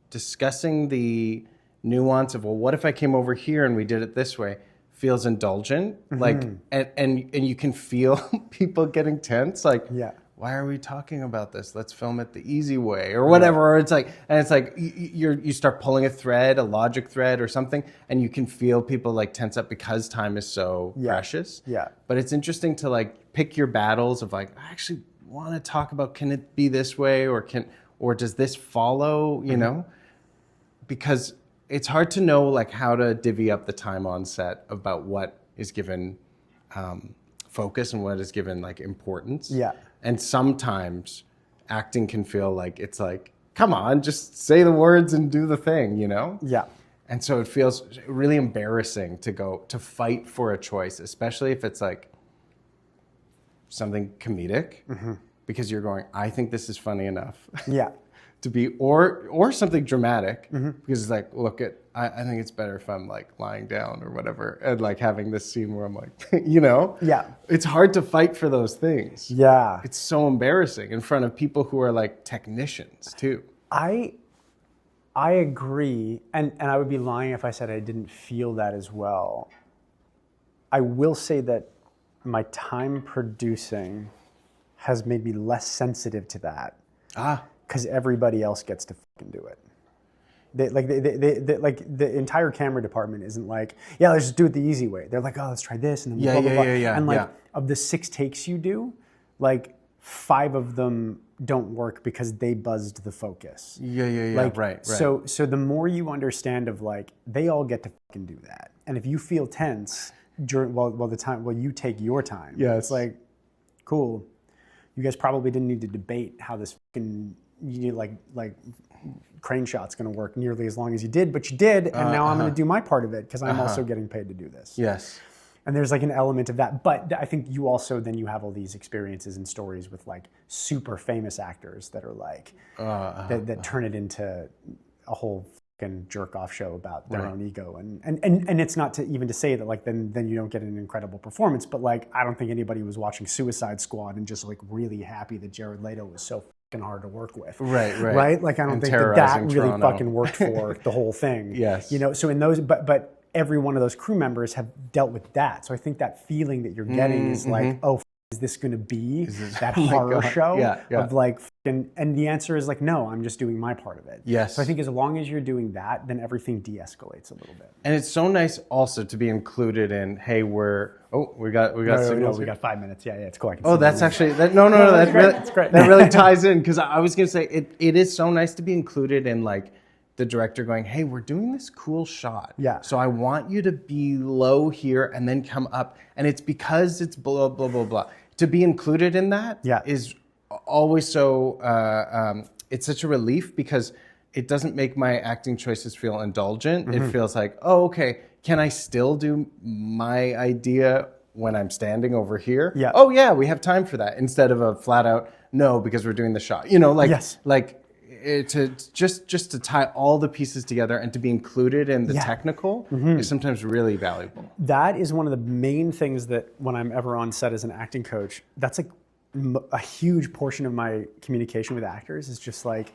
discussing the nuance of, well, what if I came over here and we did it this way, feels indulgent. Like, and you can feel people getting tense. Like, why are we talking about this? Let's film it the easy way or whatever. Or it's like, you start pulling a thread, a logic thread or something, and you can feel people like tense up because time is so precious. Yeah. But it's interesting to like pick your battles of like, I actually want to talk about, can it be this way or does this follow, you know? Because it's hard to know like how to divvy up the time on set about what is given focus and what is given like importance. Yeah. And sometimes acting can feel like it's like, come on, just say the words and do the thing, you know? Yeah. And so it feels really embarrassing to fight for a choice, especially if it's like something comedic, because you're going, I think this is funny enough. Yeah. To be, or something dramatic, because it's like, look I think it's better if I'm like lying down or whatever, and like having this scene where I'm like, you know? Yeah. It's hard to fight for those things. Yeah. It's so embarrassing in front of people who are like technicians too. I agree, and I would be lying if I said I didn't feel that as well. I will say that my time producing has made me less sensitive to that. Because everybody else gets to fucking do it. The entire camera department isn't like, yeah, let's just do it the easy way. They're like, oh, let's try this, and then blah, blah, blah. And like, of the 6 takes you do, like 5 of them don't work because they buzzed the focus. Like, right. So the more you understand of like, they all get to fucking do that. And if you feel tense during while you take your time, it's like, cool. You guys probably didn't need to debate how this fucking like crane shot's going to work nearly as long as you did, but you did, and now I'm going to do my part of it because I'm also getting paid to do this. Yes. And there's like an element of that, but I think you also then you have all these experiences and stories with like super famous actors that are like that turn it into a whole fucking jerk off show about their own ego, and it's not to even to say that like then you don't get an incredible performance, but like I don't think anybody was watching Suicide Squad and just like really happy that Jared Leto was so hard to work with. Right? Like I don't think that really fucking worked for the whole thing. Yes. You know, so in those, but every one of those crew members have dealt with that. So I think that feeling that you're getting is like, oh, is this going to be that horror show of like, and the answer is like, no, I'm just doing my part of it. Yes. So I think as long as you're doing that, then everything de-escalates a little bit. And it's so nice also to be included in, hey, we got signals. We got 5 minutes. Yeah, it's cool. Oh, that's actually, no, that's great. That's great. That really ties in, because I was going to say, it is so nice to be included in like, the director going, hey, we're doing this cool shot. Yeah. So I want you to be low here and then come up. And it's because it's blah, blah, blah, blah. To be included in that is always so, it's such a relief because it doesn't make my acting choices feel indulgent. It feels like, oh, okay, can I still do my idea when I'm standing over here? Yeah. Oh yeah, we have time for that. Instead of a flat out, no, because we're doing the shot. You know, like, to just to tie all the pieces together and to be included in the technical is sometimes really valuable. That is one of the main things that when I'm ever on set as an acting coach, that's like a huge portion of my communication with actors is just like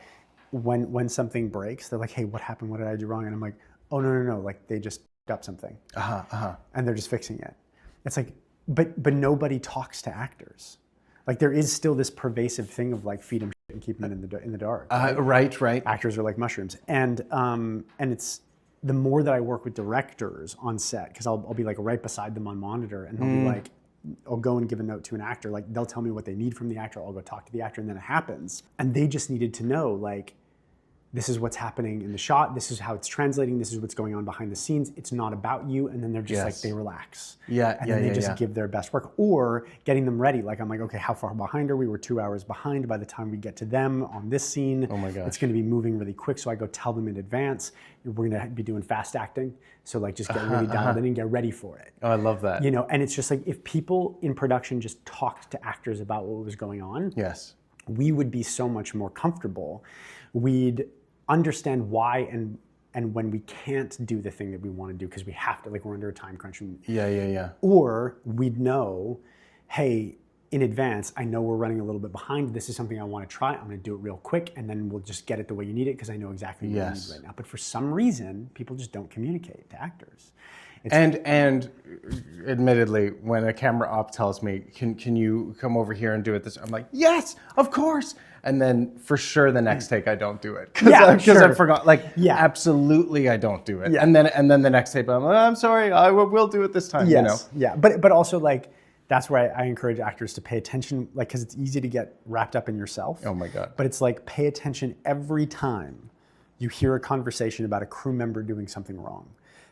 when something breaks, they're like, hey, what happened? What did I do wrong? And I'm like, oh, no. Like they just up something and they're just fixing it. It's like, but nobody talks to actors. Like there is still this pervasive thing of like feed them shit and keep them in the dark. Right. Actors are like mushrooms, and it's the more that I work with directors on set, because I'll be like right beside them on monitor, and they'll be like, I'll go and give a note to an actor, like they'll tell me what they need from the actor, I'll go talk to the actor, and then it happens, and they just needed to know like, this is what's happening in the shot, this is how it's translating, this is what's going on behind the scenes, it's not about you, and then they're just like, they relax. And then they just give their best work. Or getting them ready, like I'm like, okay, how far behind are we? We're 2 hours behind by the time we get to them on this scene. Oh my gosh. It's gonna be moving really quick, so I go tell them in advance, we're gonna be doing fast acting, so like just get really dialed in and get ready for it. Oh, I love that. You know, and it's just like, if people in production just talked to actors about what was going on, we would be so much more comfortable. We'd understand why and when we can't do the thing that we want to do because we have to, like we're under a time crunch. Or we'd know, hey, in advance, I know we're running a little bit behind. This is something I want to try. I'm going to do it real quick, and then we'll just get it the way you need it because I know exactly what you need right now. But for some reason, people just don't communicate to actors. And admittedly, when a camera op tells me, can you come over here and do it this, I'm like, yes, of course. And then for sure the next take I don't do it because I forgot. Like absolutely I don't do it. And then the next take I'm like, I'm sorry, I will do it this time. You know? Yeah. But also like that's where I encourage actors to pay attention, like because it's easy to get wrapped up in yourself. Oh my God. But it's like pay attention every time you hear a conversation about a crew member doing something wrong.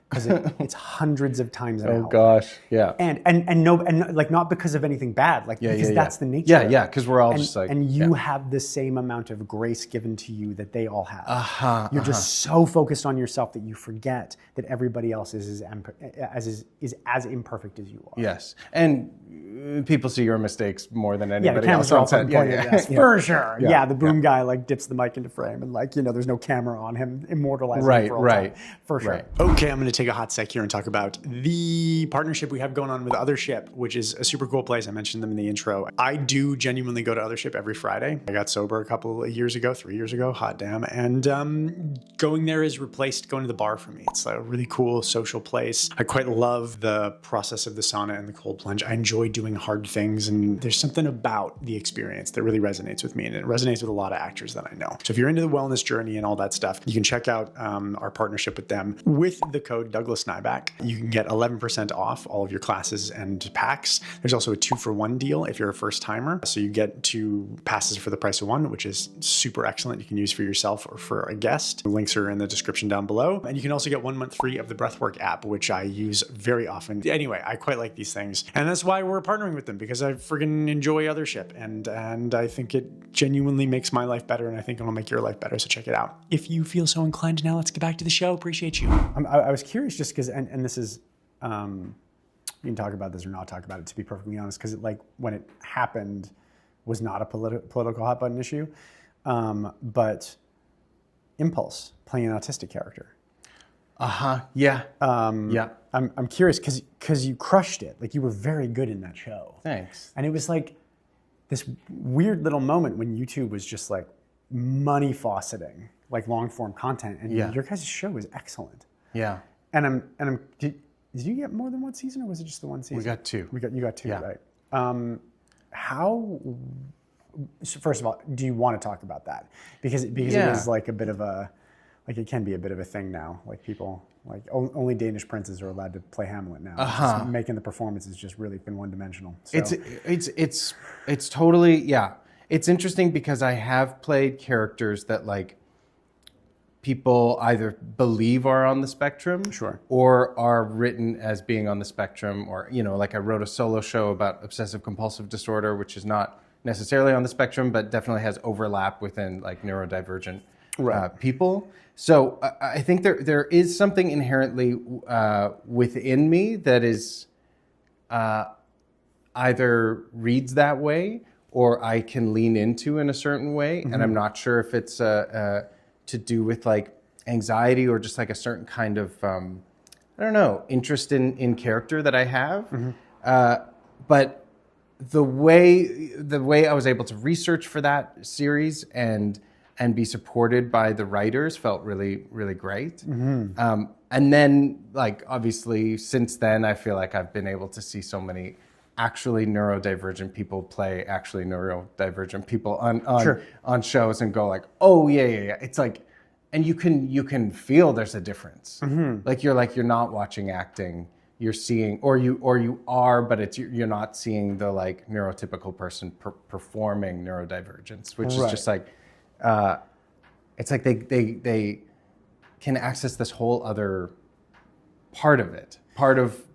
Because it's hundreds of times an hour. Oh gosh, yeah. And like not because of anything bad, like because that's the nature. Yeah, because we're all just like. And you have the same amount of grace given to you that they all have. You're just so focused on yourself that you forget that everybody else is as imperfect as you are. Yes, and people see your mistakes more than anybody else are on set. For sure. Yeah, the boom guy like dips the mic into frame, and like there's no camera on him, immortalizing him for all time. For sure. Okay, I'm going to take a hot sec here and talk about the partnership we have going on with Othership, which is a super cool place. I mentioned them in the intro. I do genuinely go to Othership every Friday. I got sober a couple of years ago, 3 years ago, hot damn. And going there has replaced going to the bar for me. It's a really cool social place. I quite love the process of the sauna and the cold plunge. I enjoy doing hard things, and there's something about the experience that really resonates with me, and it resonates with a lot of actors that I know. So if you're into the wellness journey and all that stuff, you can check out our partnership with them. With the code Douglas Nyback, you can get 11% off all of your classes and packs. There's also a 2-for-1 deal if you're a first timer. So you get 2 passes for the price of 1, which is super excellent. You can use for yourself or for a guest. The links are in the description down below. And you can also get 1 month free of the Breathwork app, which I use very often. Anyway, I quite like these things. And that's why we're partnering with them, because I friggin' enjoy Othership. And I think it genuinely makes my life better, and I think it'll make your life better. So check it out. If you feel so inclined, now let's get back to the show. Appreciate you. I was curious just because, and this is, you can talk about this or not talk about it, to be perfectly honest, because like when it happened was not a political hot button issue, but Impulse playing an autistic character. Yeah. I'm curious because you crushed it. Like you were very good in that show. Thanks. And it was like this weird little moment when YouTube was just like money fauceting like long form content, and your guys' show was excellent. Yeah. And did you get more than one season, or was it just the one season? We got 2. You got 2, right? So first of all, do you want to talk about that? Because it is like a bit of a, like it can be a bit of a thing now. Like people, like only Danish princes are allowed to play Hamlet now. Just making the performance has just really been one-dimensional. So. It's totally, It's interesting because I have played characters that like people either believe are on the spectrum, or are written as being on the spectrum, or like I wrote a solo show about obsessive compulsive disorder, which is not necessarily on the spectrum, but definitely has overlap within like neurodivergent people. So I think there is something inherently within me that is either reads that way or I can lean into in a certain way. And I'm not sure if it's to do with like anxiety or just like a certain kind of, I don't know, interest in character that I have. But the way I was able to research for that series and be supported by the writers felt really, really great. And then, like, obviously, since then, I feel like I've been able to see so many actually neurodivergent people play actually neurodivergent people on shows and go like, oh yeah. It's like, and you can feel there's a difference. Like you're not watching acting, you're seeing, or you are, but you're not seeing the like neurotypical person performing neurodivergence, which is just like, it's like they can access this whole other part of it, part of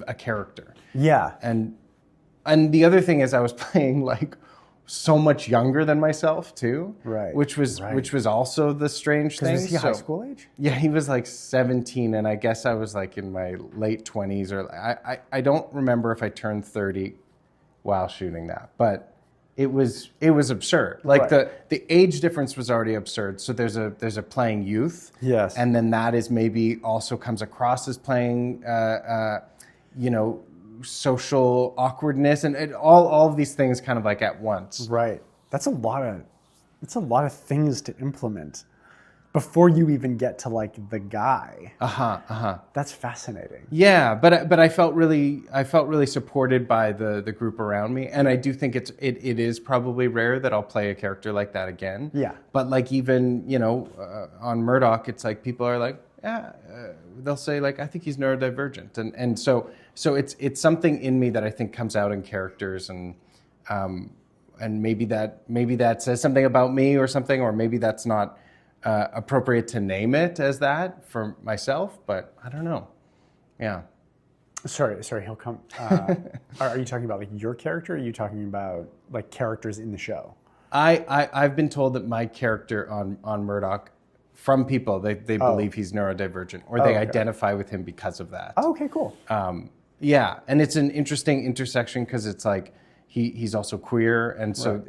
a character. Yeah. And the other thing is I was playing like so much younger than myself too. Right. Which was also the strange thing. Was he high school age? Yeah, he was like 17, and I guess I was like in my late 20s, or I don't remember if I turned 30 while shooting that, but it was absurd. Like the age difference was already absurd. So there's a playing youth. Yes. And then that is maybe also comes across as playing social awkwardness and all of these things kind of like at once. Right. That's a lot of things to implement before you even get to like the guy. That's fascinating. Yeah, but I felt really supported by the group around me, and I do think it is probably rare that I'll play a character like that again. Yeah. But like even on Murdoch, it's like people are like, they'll say like, I think he's neurodivergent, and so it's something in me that I think comes out in characters, and maybe that says something about me or something, or maybe that's not appropriate to name it as that for myself, but I don't know. Yeah. Sorry, he'll come. Are you talking about like your character, or are you talking about like characters in the show? I've been told that my character on Murdoch, from people, they believe he's neurodivergent, or they identify with him because of that. Oh, okay, cool. Yeah, and it's an interesting intersection because it's like he's also queer, and so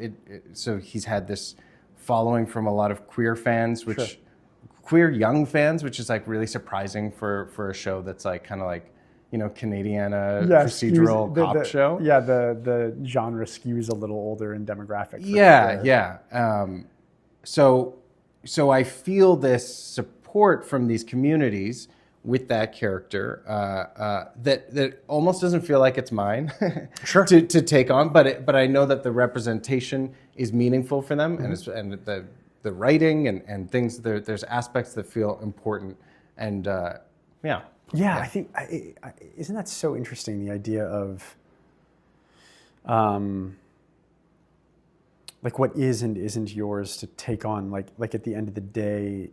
so he's had this following from a lot of queer fans, which queer young fans, which is like really surprising for a show that's like kind of like Canadiana procedural cop show. Yeah, the genre skews a little older in demographic. Yeah. So I feel this support from these communities with that character that almost doesn't feel like it's mine to take on, but I know that the representation is meaningful for them, and the writing and things. There's aspects that feel important, and I think isn't that so interesting, the idea of like what is and isn't yours to take on, like at the end of the day.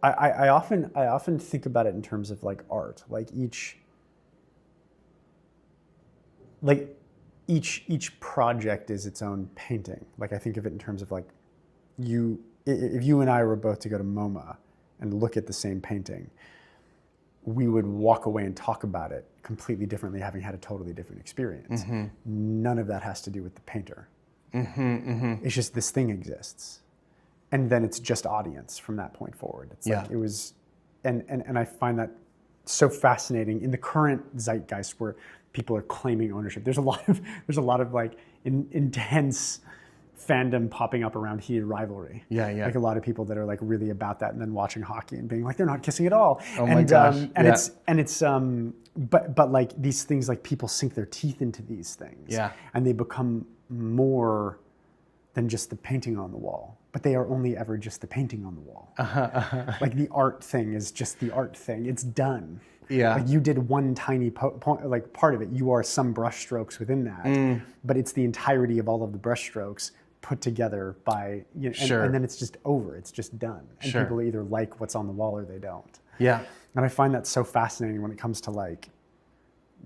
I often think about it in terms of like art, like each project is its own painting. Like I think of it in terms of like if you and I were both to go to MoMA and look at the same painting, we would walk away and talk about it completely differently, having had a totally different experience. None of that has to do with the painter. It's just this thing exists. And then it's just audience from that point forward. It's like it was, and I find that so fascinating in the current zeitgeist where people are claiming ownership. There's a lot of like intense fandom popping up around heated rivalry. Like a lot of people that are like really about that, and then watching hockey and being like, they're not kissing at all. Oh my gosh. But like these things, like people sink their teeth into these things. And they become more than just the painting on the wall. But they are only ever just the painting on the wall. Like the art thing is just the art thing. It's done. Like you did one tiny like part of it. You are some brush strokes within that. But it's the entirety of all of the brush strokes put together by, and then it's just over. It's just done. And people either like what's on the wall or they don't. And I find that so fascinating when it comes to like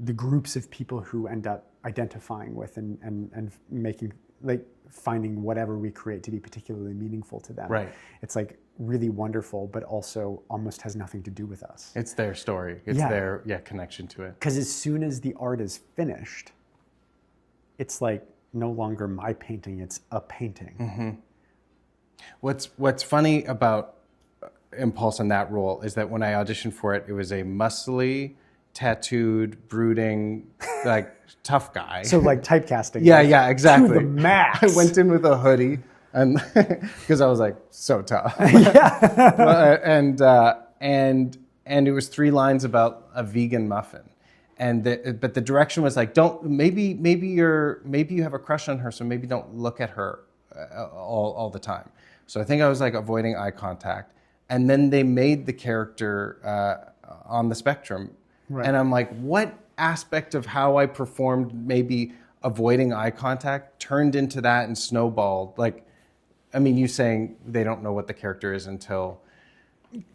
the groups of people who end up identifying with and making, like, finding whatever we create to be particularly meaningful to them. It's like really wonderful, but also almost has nothing to do with us. It's their story. It's their connection to it. Because as soon as the art is finished, it's like no longer my painting, it's a painting. What's funny about Impulse in that role is that when I auditioned for it, it was a muscly, tattooed, brooding, like tough guy. So like typecasting. Yeah, exactly. To the max. I went in with a hoodie, and because I was like so tough. and it was 3 lines about a vegan muffin, but the direction was like, don't maybe you have a crush on her, so maybe don't look at her all the time. So I think I was like avoiding eye contact, and then they made the character on the spectrum. Right. And I'm like, what aspect of how I performed maybe avoiding eye contact turned into that and snowballed? Like, I mean, you saying they don't know what the character is until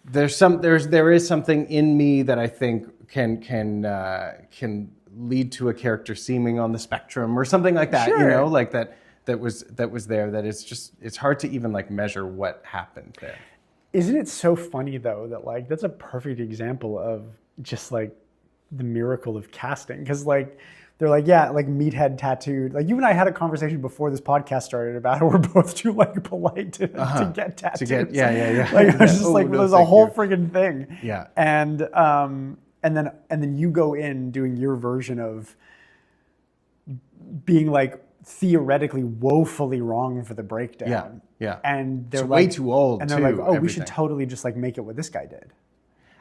there is something in me that I think can lead to a character seeming on the spectrum or something like that. Sure. You know, like that was there. That it's hard to even like measure what happened there. Isn't it so funny though that like that's a perfect example of just like the miracle of casting? Because like they're like, yeah, like meathead tattooed. Like you and I had a conversation before this podcast started about how we're both too like polite to get tattoos. Yeah. Like it was just like there's a whole friggin' thing. Yeah. And then you go in doing your version of being like theoretically woefully wrong for the breakdown. Yeah. And they're it's like, way too old. And they're like, oh, we should totally just like make it what this guy did.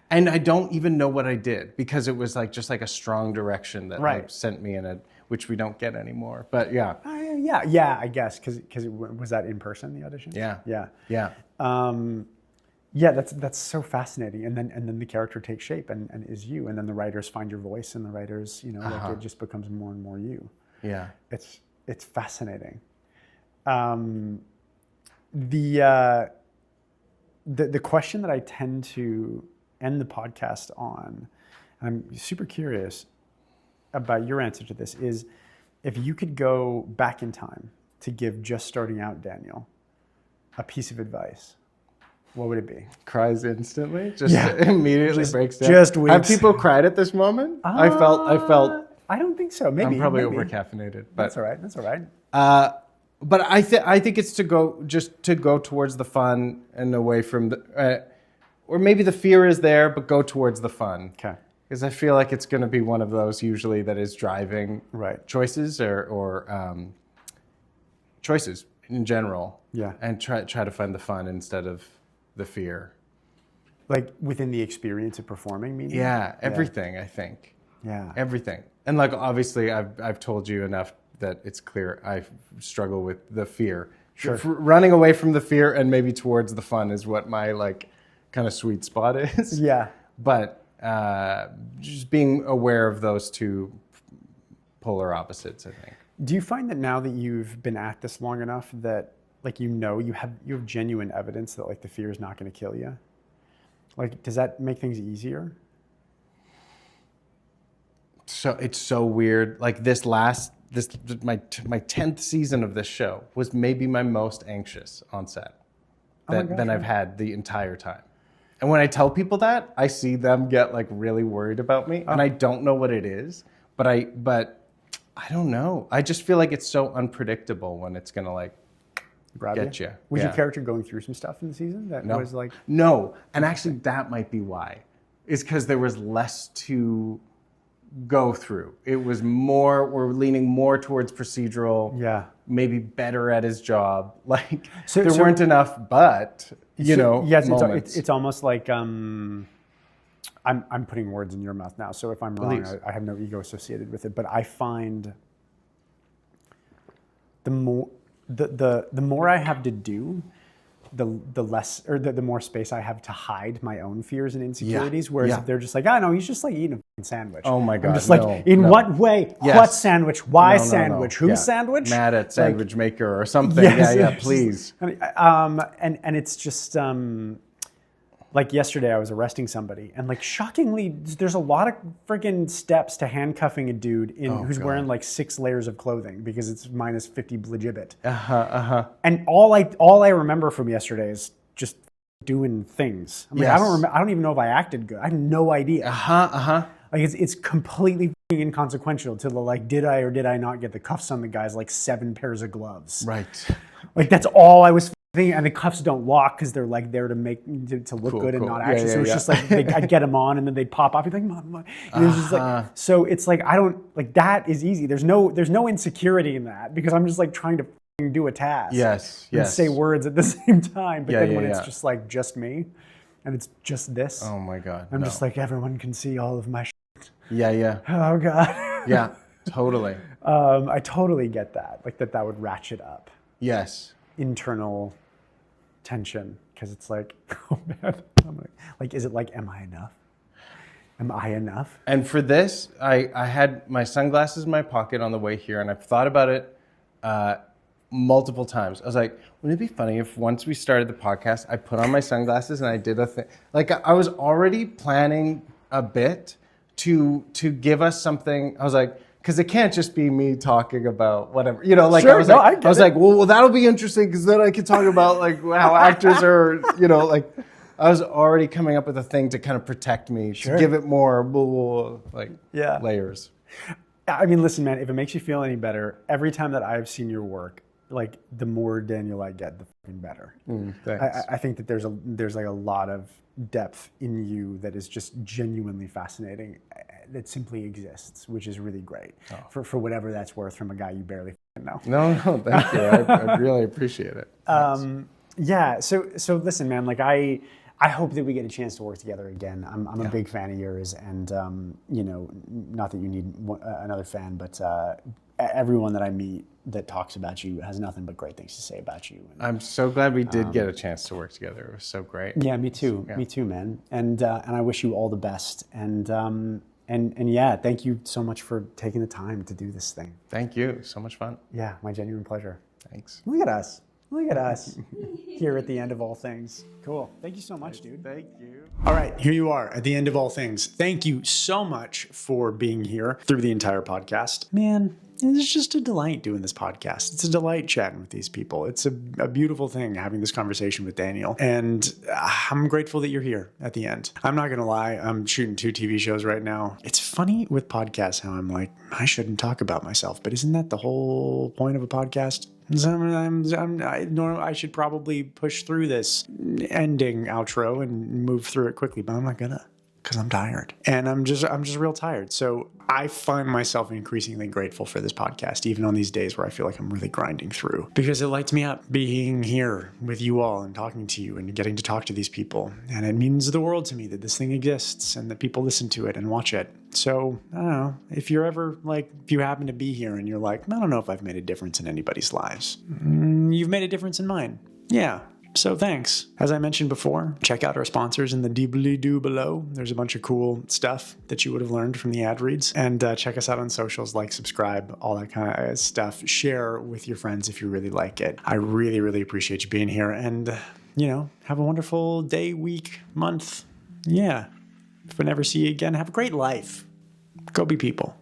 And I don't even know what I did because it was like just like a strong direction that like sent me in which we don't get anymore. But yeah. I guess because was that in person, the audition? Yeah. Yeah, that's so fascinating. And then the character takes shape and is you, and then the writers find your voice, and the writers, you know, like it just becomes more and more you. Yeah. It's fascinating. The question that I tend to end the podcast on, I'm super curious about your answer to this, is if you could go back in time to give just starting out Daniel a piece of advice, what would it be? Cries instantly, immediately breaks down. Just weeps. Have people cried at this moment? I felt. I don't think so. Maybe I'm probably over caffeinated, but that's all right. That's all right. But I think it's to go towards the fun and away from the, or maybe the fear is there, but go towards the fun. Okay. Because I feel like it's going to be one of those usually that is driving choices or choices in general. Yeah. And try to find the fun instead of the fear. Like within the experience of performing, meaning? Yeah, everything, I think. Yeah. Everything. And like obviously I've told you enough that it's clear I struggle with the fear. Sure. Running away from the fear and maybe towards the fun is what my like kind of sweet spot is. Yeah. But just being aware of those two polar opposites, I think. Do you find that now that you've been at this long enough that like you have genuine evidence that like the fear is not going to kill you? Like, does that make things easier? So it's so weird. Like my 10th season of this show was maybe my most anxious on set than I've had the entire time. And when I tell people that, I see them get like really worried about me, and I don't know what it is, but I don't know. I just feel like it's so unpredictable when it's gonna like get you. Was your character going through some stuff in the season that was like? No, and actually that might be why. Is because there was less to go through. It was we're leaning more towards procedural. Yeah. Maybe better at his job. Like there weren't enough, but yes, moments. It's almost like I'm putting words in your mouth now. So if I'm wrong, I have no ego associated with it. But I find the more I have to do, the less, or the more space I have to hide my own fears and insecurities. Whereas they're just like, no, he's just like eating a fucking sandwich. Oh my God. I'm just like, what way? Yes. What sandwich? Why sandwich? Whose sandwich? Mad at sandwich maker or something. Yes, please. And it's just like yesterday I was arresting somebody, and like shockingly, there's a lot of freaking steps to handcuffing a dude who's wearing like 6 layers of clothing because it's minus 50 Blagibit. And all I remember from yesterday is just doing things. I mean, I don't even know if I acted good. I have no idea. Like it's completely inconsequential to the like, did I or did I not get the cuffs on the guy's like 7 pairs of gloves? Right. Like that's all I was thinking. And the cuffs don't lock because they're like there to make to look Cool, good and cool. not Yeah, actually. yeah, so it's yeah. just like I'd get them on and then they'd pop off. You'd be like, Mom. And it was just like, so it's like I don't like that is easy. There's no insecurity in that because I'm just like trying to do a task. Yes. And Yes. say words at the same time. But Yeah, then yeah, when it's yeah. just like just me and it's just this, Oh my God. I'm no. just like everyone can see all of my Yeah. Yeah. oh God. Yeah. Totally. I totally get that. Like that would ratchet up Yes. internal tension because it's like, oh man, like, is it like, am I enough? Am I enough? And for this, I had my sunglasses in my pocket on the way here, and I've thought about it multiple times. I was like, wouldn't it be funny if once we started the podcast, I put on my sunglasses and I did a thing? Like I was already planning a bit to give us something. I was like, because it can't just be me talking about whatever, like Sure, I was no, like, I get it. like, well, that'll be interesting because then I can talk about like how actors are, like I was already coming up with a thing to kind of protect me, to give it more layers. I mean, listen, man, if it makes you feel any better, every time that I've seen your work, like the more Daniel I get, the fucking better. Thanks. I think that there's like a lot of depth in you that is just genuinely fascinating, that simply exists, which is really great for whatever that's worth from a guy you barely know. No, thank you. I really appreciate it. Yeah. So listen, man. Like I hope that we get a chance to work together again. I'm a big fan of yours, and not that you need another fan, but everyone that I meet that talks about you has nothing but great things to say about you. And, I'm so glad we did get a chance to work together. It was so great. yeah, me too. Yeah. Me too, man. And I wish you all the best. And yeah, thank you so much for taking the time to do this thing. Thank you. So much fun. Yeah, my genuine pleasure. Thanks. Look at us. Look at us here at the end of all things. Cool. Thank you so much, dude. Thank you. All right, here you are at the end of all things. Thank you so much for being here through the entire podcast. Man, it's just a delight doing this podcast. It's a delight chatting with these people. It's a beautiful thing having this conversation with Daniel. And I'm grateful that you're here at the end. I'm not going to lie. I'm shooting 2 TV shows right now. It's funny with podcasts how I'm like, I shouldn't talk about myself. But isn't that the whole point of a podcast? I should probably push through this ending outro and move through it quickly, but I'm not gonna, because I'm tired, and I'm just real tired. So I find myself increasingly grateful for this podcast, even on these days where I feel like I'm really grinding through, because it lights me up being here with you all and talking to you and getting to talk to these people, and it means the world to me that this thing exists and that people listen to it and watch it. So, I don't know, if you happen to be here and you're like, I don't know if I've made a difference in anybody's lives. You've made a difference in mine. Yeah. So thanks. As I mentioned before, check out our sponsors in the doobly-doo below. There's a bunch of cool stuff that you would have learned from the ad reads. And check us out on socials, like, subscribe, all that kind of stuff. Share with your friends if you really like it. I really, really appreciate you being here. And, have a wonderful day, week, month. Yeah. If I never see you again, have a great life. Go be people.